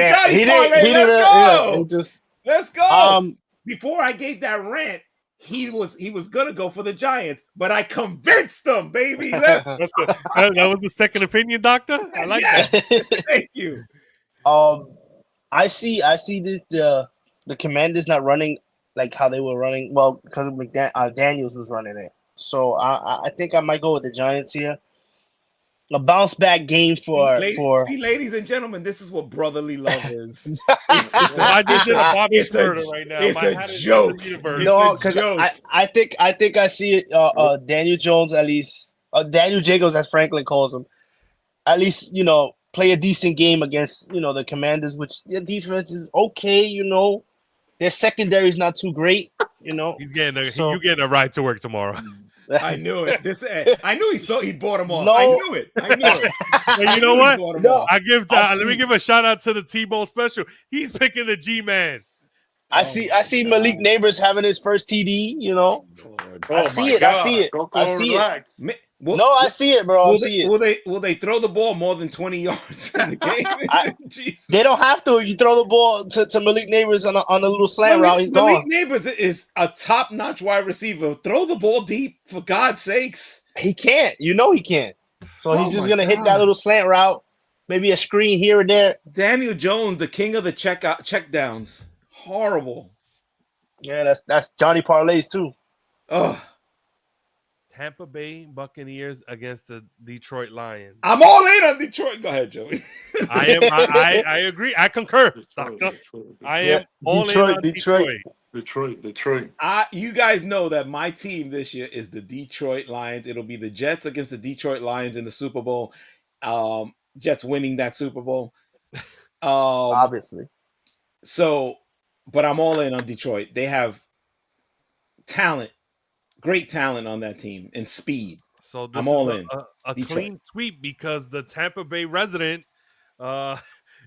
Let's go. Before I gave that rant, he was gonna go for the Giants, but I convinced him, baby. That was the second opinion, doctor. I like that. Thank you. I see this the Commanders not running like how they were running. Well, because Daniels was running it, so I think I might go with the Giants here. A bounce back game for ladies and gentlemen, this is what brotherly love is. I just did a Bobby Schroeder right now. It's a joke. No, because I think I see it. Daniel Jones, at least Daniel Jacobs, as Franklin calls him, at least play a decent game against the Commanders, which their defense is okay. Their secondary is not too great. He's getting you getting a ride to work tomorrow. I knew it. I knew he bought them all. No. I knew it. And you know what? No. Let me give a shout out to the T-Bone Special. He's picking the G-Man. I see Malik Neighbors having his first TD. I see it. I see it. No, I see it, bro. Will they throw the ball more than 20 yards in the game? They don't have to. You throw the ball to Malik Neighbors on a little slant route. He's Malik gone. Neighbors is a top-notch wide receiver. Throw the ball deep, for God's sakes. He can't. He can't. So he's just gonna hit that little slant route, maybe a screen here and there. Daniel Jones, the king of the check downs. Horrible. Yeah, that's Johnny Parlays too. Ugh. Tampa Bay Buccaneers against the Detroit Lions. I'm all in on Detroit. Go ahead, Joey. I agree. I concur, Doctor. I am all in on Detroit. Detroit. You guys know that my team this year is the Detroit Lions. It'll be the Jets against the Detroit Lions in the Super Bowl. Jets winning that Super Bowl. Obviously. So but I'm all in on Detroit. They have talent, great talent on that team, and speed. So this I'm is all in. a Detroit. clean sweep because the Tampa Bay resident uh,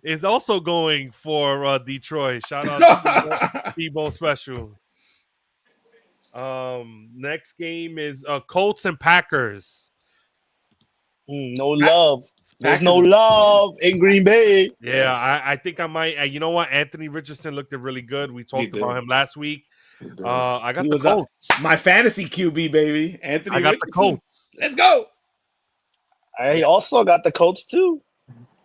is also going for Detroit. Shout out T-Bone Special. Next game is Colts and Packers. No love. There's Packers no love in Green Bay. Yeah, I think I might. You know what? Anthony Richardson looked really good. We talked about him last week. I got the Colts. My fantasy QB, baby. Anthony I got Richardson. the Colts. Let's go. I also got the Colts too.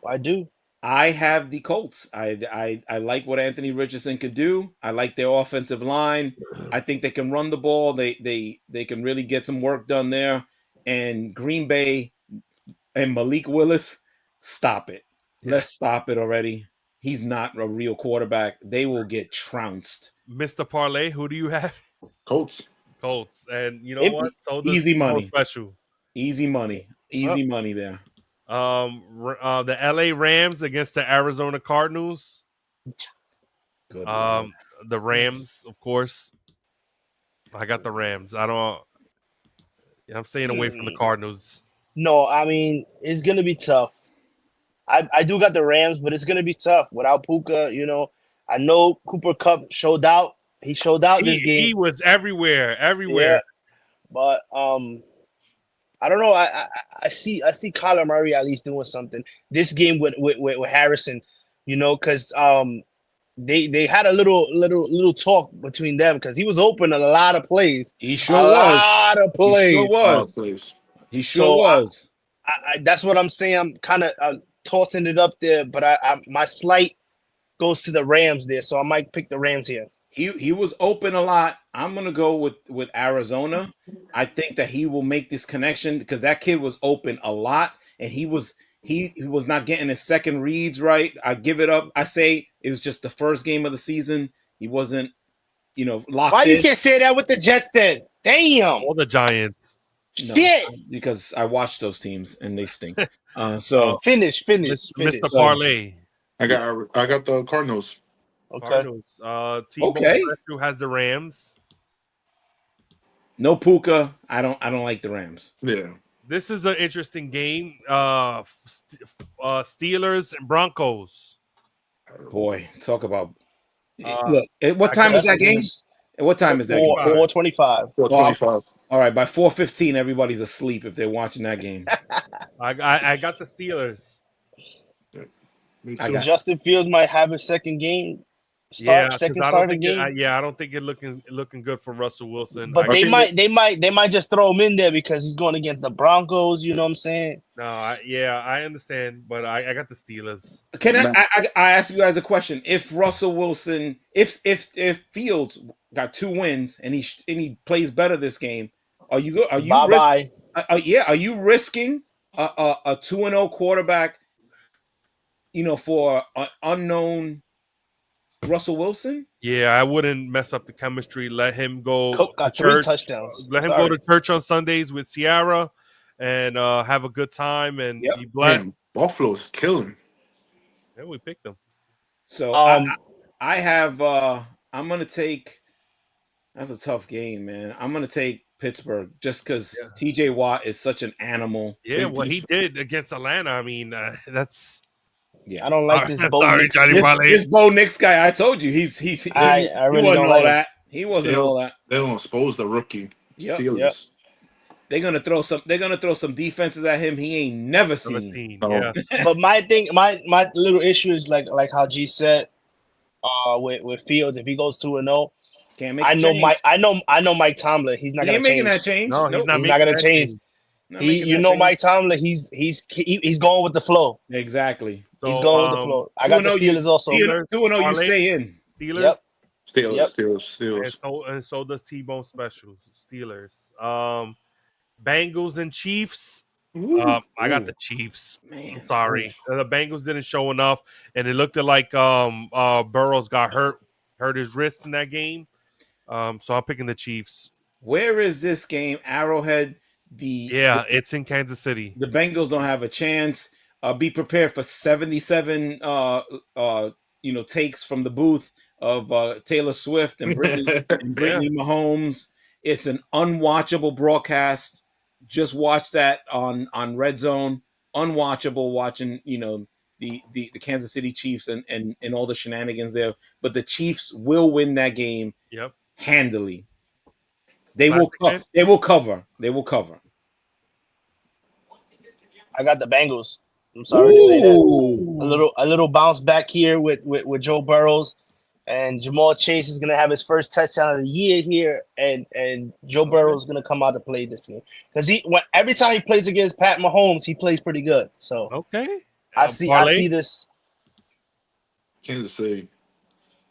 I do. I have the Colts. I like what Anthony Richardson could do. I like their offensive line. I think they can run the ball. They can really get some work done there. And Green Bay and Malik Willis, stop it. Yeah. Let's stop it already. He's not a real quarterback. They will get trounced. Mr. Parlay, who do you have? Colts. Colts. And you know what? So Easy money. Special. Easy money. Easy money there. The LA Rams against the Arizona Cardinals. Good. The Rams, of course. I got the Rams. I'm staying away from the Cardinals. No, I mean, it's gonna be tough. I do got the Rams, but it's gonna be tough without Puka. I know Cooper Kupp showed out. He showed out this game. He was everywhere. Yeah, but I don't know. I see Kyler Murray at least doing something this game with Harrison. Because they had a little talk between them because he was open a lot of plays. He sure was. A lot of plays. He sure was. That's what I'm saying. I'm kind of tossing it up there, but my slight goes to the Rams there, so I might pick the Rams here. He was open a lot. I'm gonna go with Arizona. I think that he will make this connection because that kid was open a lot, and he was not getting his second reads right. I give it up. I say it was just the first game of the season. He wasn't, locked Why in. you can't say that with the Jets then? Damn. Or the Giants. No, Shit. because I watched those teams and they stink. So finish. Mr. Parlay. I got the Cardinals. Okay. Cardinals. T-Bone has the Rams. no Puka. I don't like the Rams. Yeah. This is an interesting game. Steelers and Broncos. Boy, talk about. Uh, Look, what time is that game? What time is that game? 4:25. 425. All right, by 4:15, everybody's asleep if they're watching that game. I got the Steelers. Me I too. got- Justin Fields might have his second game. Second I start don't of the think game. I don't think it's looking good for Russell Wilson. But I they think might just throw him in there because he's going against the Broncos. You know what I'm saying? I understand, but I got the Steelers. Can I ask you guys a question? If Russell Wilson, if Fields got 2 wins and he plays better this game, are you Bye. Are you risking a 2-0 quarterback? For an unknown Russell Wilson? Yeah, I wouldn't mess up the chemistry. Let him go Cook got to 3 church. touchdowns. Let him go to church on Sundays with Ciara and have a good time and be blessed. Man, Buffalo's killing. Yeah, we picked them. So I have I'm gonna take. That's a tough game, man. I'm gonna take Pittsburgh just because TJ Watt is such an animal. Yeah, what he did against Atlanta. I mean, that's. Yeah, I don't like this Bo Sorry, Nix. Johnny Parlay. This Bo Nix guy, I told you, he I really wasn't don't all like that. He wasn't all that. They don't expose the rookie. Yep. Steelers. They're gonna throw some defenses at him he ain't never seen. No. Yeah. But my thing, my little issue is like how G said, with Fields, if he goes 2-0, Can't make. I know Mike Tomlin. He's not He gonna ain't making change. that change. No, Nope. he's not He's not gonna that change. Not making that change. Mike Tomlin. He's going with the flow. Exactly. So, He's going with the flow. I got the 2-0, Steelers also. 2-0, you Parlay. stay in. Steelers. Yep. Steelers. And so does T-Bone Specials. Steelers. Bengals and Chiefs. I got the Chiefs. Man. I'm sorry. The Bengals didn't show enough, and it looked like Burrows got hurt his wrist in that game. So I'm picking the Chiefs. Where is this game? Arrowhead. It's in Kansas City. The Bengals don't have a chance. Be prepared for 77 takes from the booth of Taylor Swift and Brittany Mahomes. It's an unwatchable broadcast. Just watch that on Red Zone. Unwatchable watching, the Kansas City Chiefs and all the shenanigans there. But the Chiefs will win that game handily. They will cover. They will cover. I got the Bengals. I'm sorry to say that. A little bounce back here with Joe Burrows, and Jamal Chase is gonna have his first touchdown of the year here, and Joe Burrow is gonna come out to play this game because every time he plays against Pat Mahomes, he plays pretty good. So I see this. Kansas City.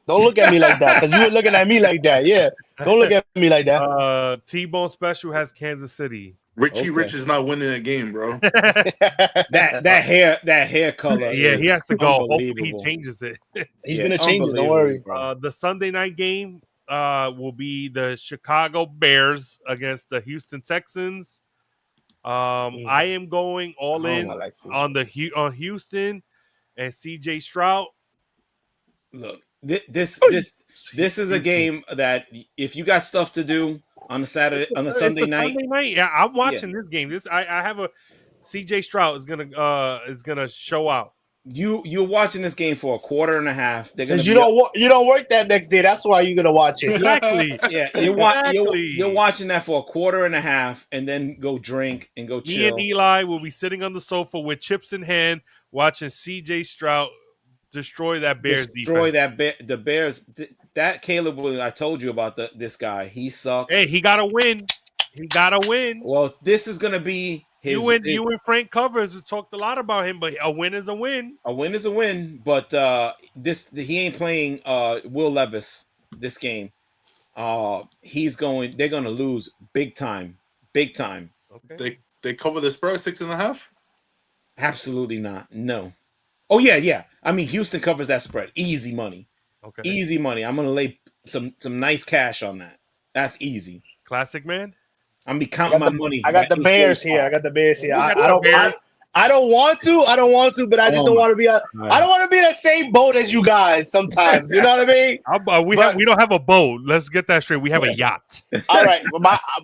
Don't look at me like that because you were looking at me like that. Yeah, don't look at me like that. T-Bone Special has Kansas City. Richie Rich is not winning a game, bro. that hair color. Yeah, he has to go. Hopefully he changes it. He's gonna change it. Don't worry. The Sunday night game will be the Chicago Bears against the Houston Texans. I am going all in on Houston and CJ Stroud. Look, this is a game that if you got stuff to do on a Sunday night. Yeah, I'm watching this game. I have a CJ Stroud is gonna show out. You're watching this game for a quarter and a half. Because you don't work that next day. That's why you're gonna watch it. Exactly. Yeah, you're watching that for a quarter and a half, and then go drink and go chill. Me and Eli will be sitting on the sofa with chips in hand, watching CJ Stroud destroy that Bears defense. The Bears. That Caleb Williams, I told you about this guy. He sucks. Hey, he got to win. He got to win. Well, this is gonna be his. You and Frank Covers we talked a lot about him, but a win is a win. A win is a win, but he ain't playing Will Levis this game. They're gonna lose big time. Okay. They cover the spread 6.5? Absolutely not. No. Oh yeah. I mean, Houston covers that spread. Easy money. Okay. Easy money. I'm gonna lay some nice cash on that. That's easy. Classic man. I'm be counting my money. I got the Bears here. I don't want to, but I just don't want to be. I don't want to be in that same boat as you guys. Sometimes, you know what I mean. We don't have a boat. Let's get that straight. We have a yacht. All right,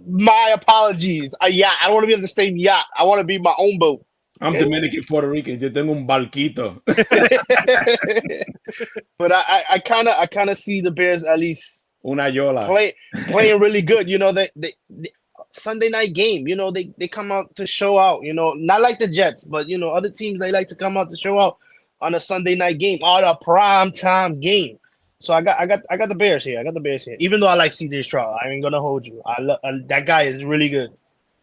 my apologies. A yacht. I don't want to be on the same yacht. I want to be my own boat. I'm Dominican, Puerto Rican. Yo tengo un barquito. But I kind of see the Bears at least una yola playing really good. They Sunday night game. They come out to show out. Not like the Jets, but other teams they like to come out to show out on a Sunday night game, on a prime time game. So I got the Bears here. Even though I like CJ Stroud, I ain't gonna hold you. That guy is really good.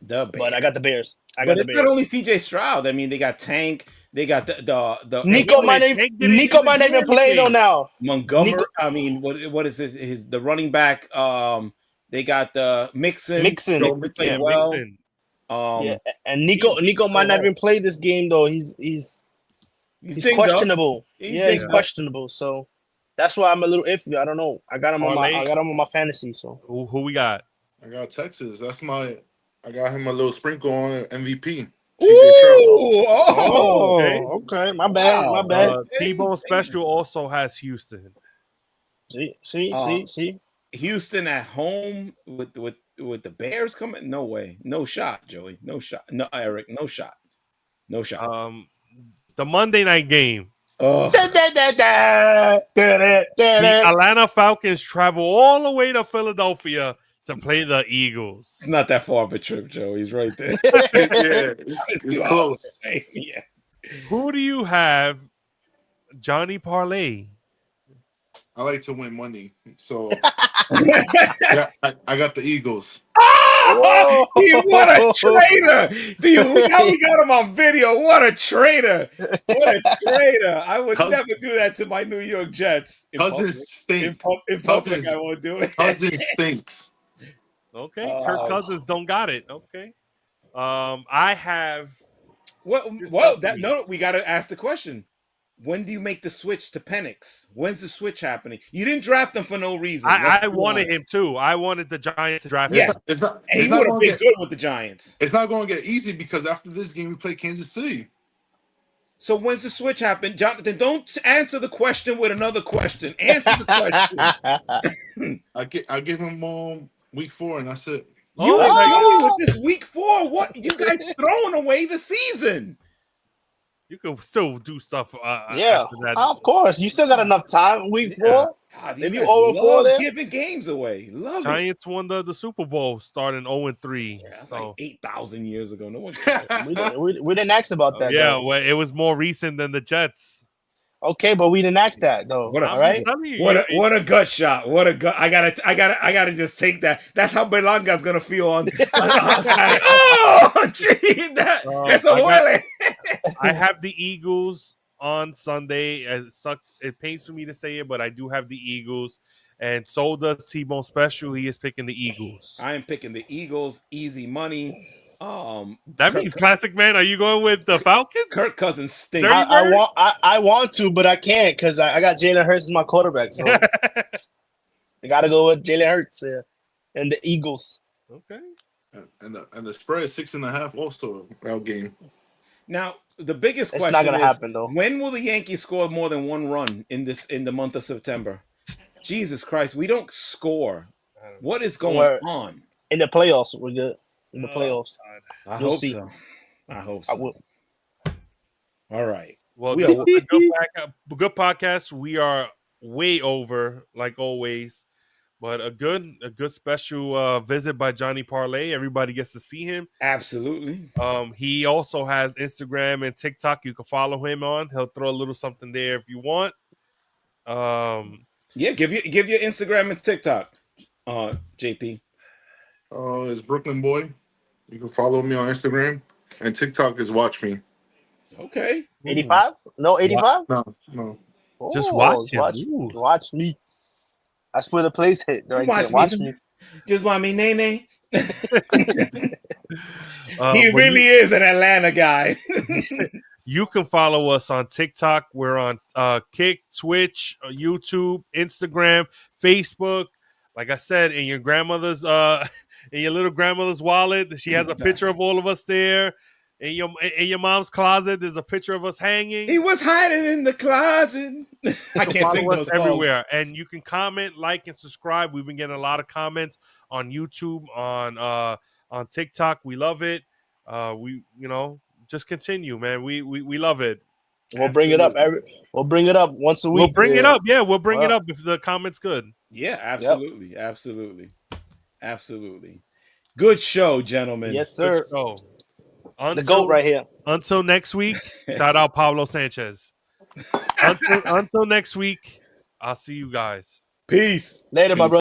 But I got the Bears. It's not only CJ Stroud. I mean, they got Tank. They got the Nico might not even play though now. Montgomery. I mean, what is it? The running back. They got the Mixon. Played well. And Nico might not even play this game though. He's questionable. He's questionable. So that's why I'm a little iffy. I don't know. I got him on my fantasy. So who we got? I got Texas. I got him a little sprinkle on MVP. Okay. My bad. T-Bone Special also has Houston. See. Houston at home with the Bears coming? No way. No shot, Joey. No shot. No, Eric. No shot. The Monday night game. Oh. The Atlanta Falcons travel all the way to Philadelphia to play the Eagles. It's not that far of a trip, Joe. He's right there. It's close. Yeah. Who do you have, Johnny Parlay? I like to win money, so I got the Eagles. Oh, what a traitor! Now we got him on video. What a traitor! What a traitor! I would never do that to my New York Jets. Cousins stink. In public, I won't do it. Cousins stinks. Okay, Kirk Cousins don't got it. Okay, I have. We got to ask the question. When do you make the switch to Penix? When's the switch happening? You didn't draft him for no reason. I wanted him too. I wanted the Giants to draft him. He would have been good with the Giants. It's not going to get easy because after this game we play Kansas City. So when's the switch happen, Jonathan? Don't answer the question with another question. Answer the question. I give him week 4, and that's it. You Oh, enjoy with this week 4. What you guys throwing away the season? You can still do stuff. Yeah, after that. of course. You still got enough time. Week 4. God, these If you guys 0-4 love there? giving games away. Love it. Giants won the Super Bowl starting 0-3. Yeah, that's so. like 8,000 years ago. No one. We didn't ask about that. Yeah, though. well, it was more recent than the Jets. Okay, but we didn't ask that though. What a- All right. What a gut shot! What a gut! I gotta just take that. That's how Belanga's gonna feel on Saturday. Oh, gee, that's a huele. I have the Eagles on Sunday. It sucks. It pains for me to say it, but I do have the Eagles, and so does T-Bone Special. He is picking the Eagles. I am picking the Eagles. Easy money. That means classic man. Are you going with the Falcons? Kirk Cousins stinks. I want to, but I can't because I got Jalen Hurts as my quarterback. So I got to go with Jalen Hurts and the Eagles. Okay. And the spread is 6.5 also that game. Now the biggest It's question not gonna is, happen though. when will the Yankees score more than one run in the month of September? Jesus Christ, we don't score. What is going on? In the playoffs, we're good. In the playoffs. I You'll hope see. so. I hope I so. will. All right. Well, We this are- was a good podcast. We are way over, like always, but a good special visit by Johnny Parlay. Everybody gets to see him. Absolutely. He also has Instagram and TikTok. You can follow him on. He'll throw a little something there if you want. Yeah, give your Instagram and TikTok, JP. It's Brooklyn Boy. You can follow me on Instagram, and TikTok is Watch Me. Okay. 85? No, 85? No. Just Oh, watch him. Watch me. I split a place hit right there. Watch me. Just want me, Nene. He But really is an Atlanta guy. You can follow us on TikTok. We're on Kick, Twitch, YouTube, Instagram, Facebook. Like I said, in your grandmother's in your little grandmother's wallet, she has a picture of all of us there. In your mom's closet, there's a picture of us hanging. He was hiding in the closet. I can't sing Follow those us songs. everywhere, and you can comment, like, and subscribe. We've been getting a lot of comments on YouTube, on TikTok. We love it. Just continue, man. We love it. We'll bring it up we'll bring it up once a week. We'll bring it up. Yeah, we'll bring it up if the comment's good. Yeah, absolutely. Absolutely. Good show, gentlemen. Yes, sir. The GOAT right here. Until next week, shout out Pablo Sanchez. Until next week, I'll see you guys. Peace. Later, my brother.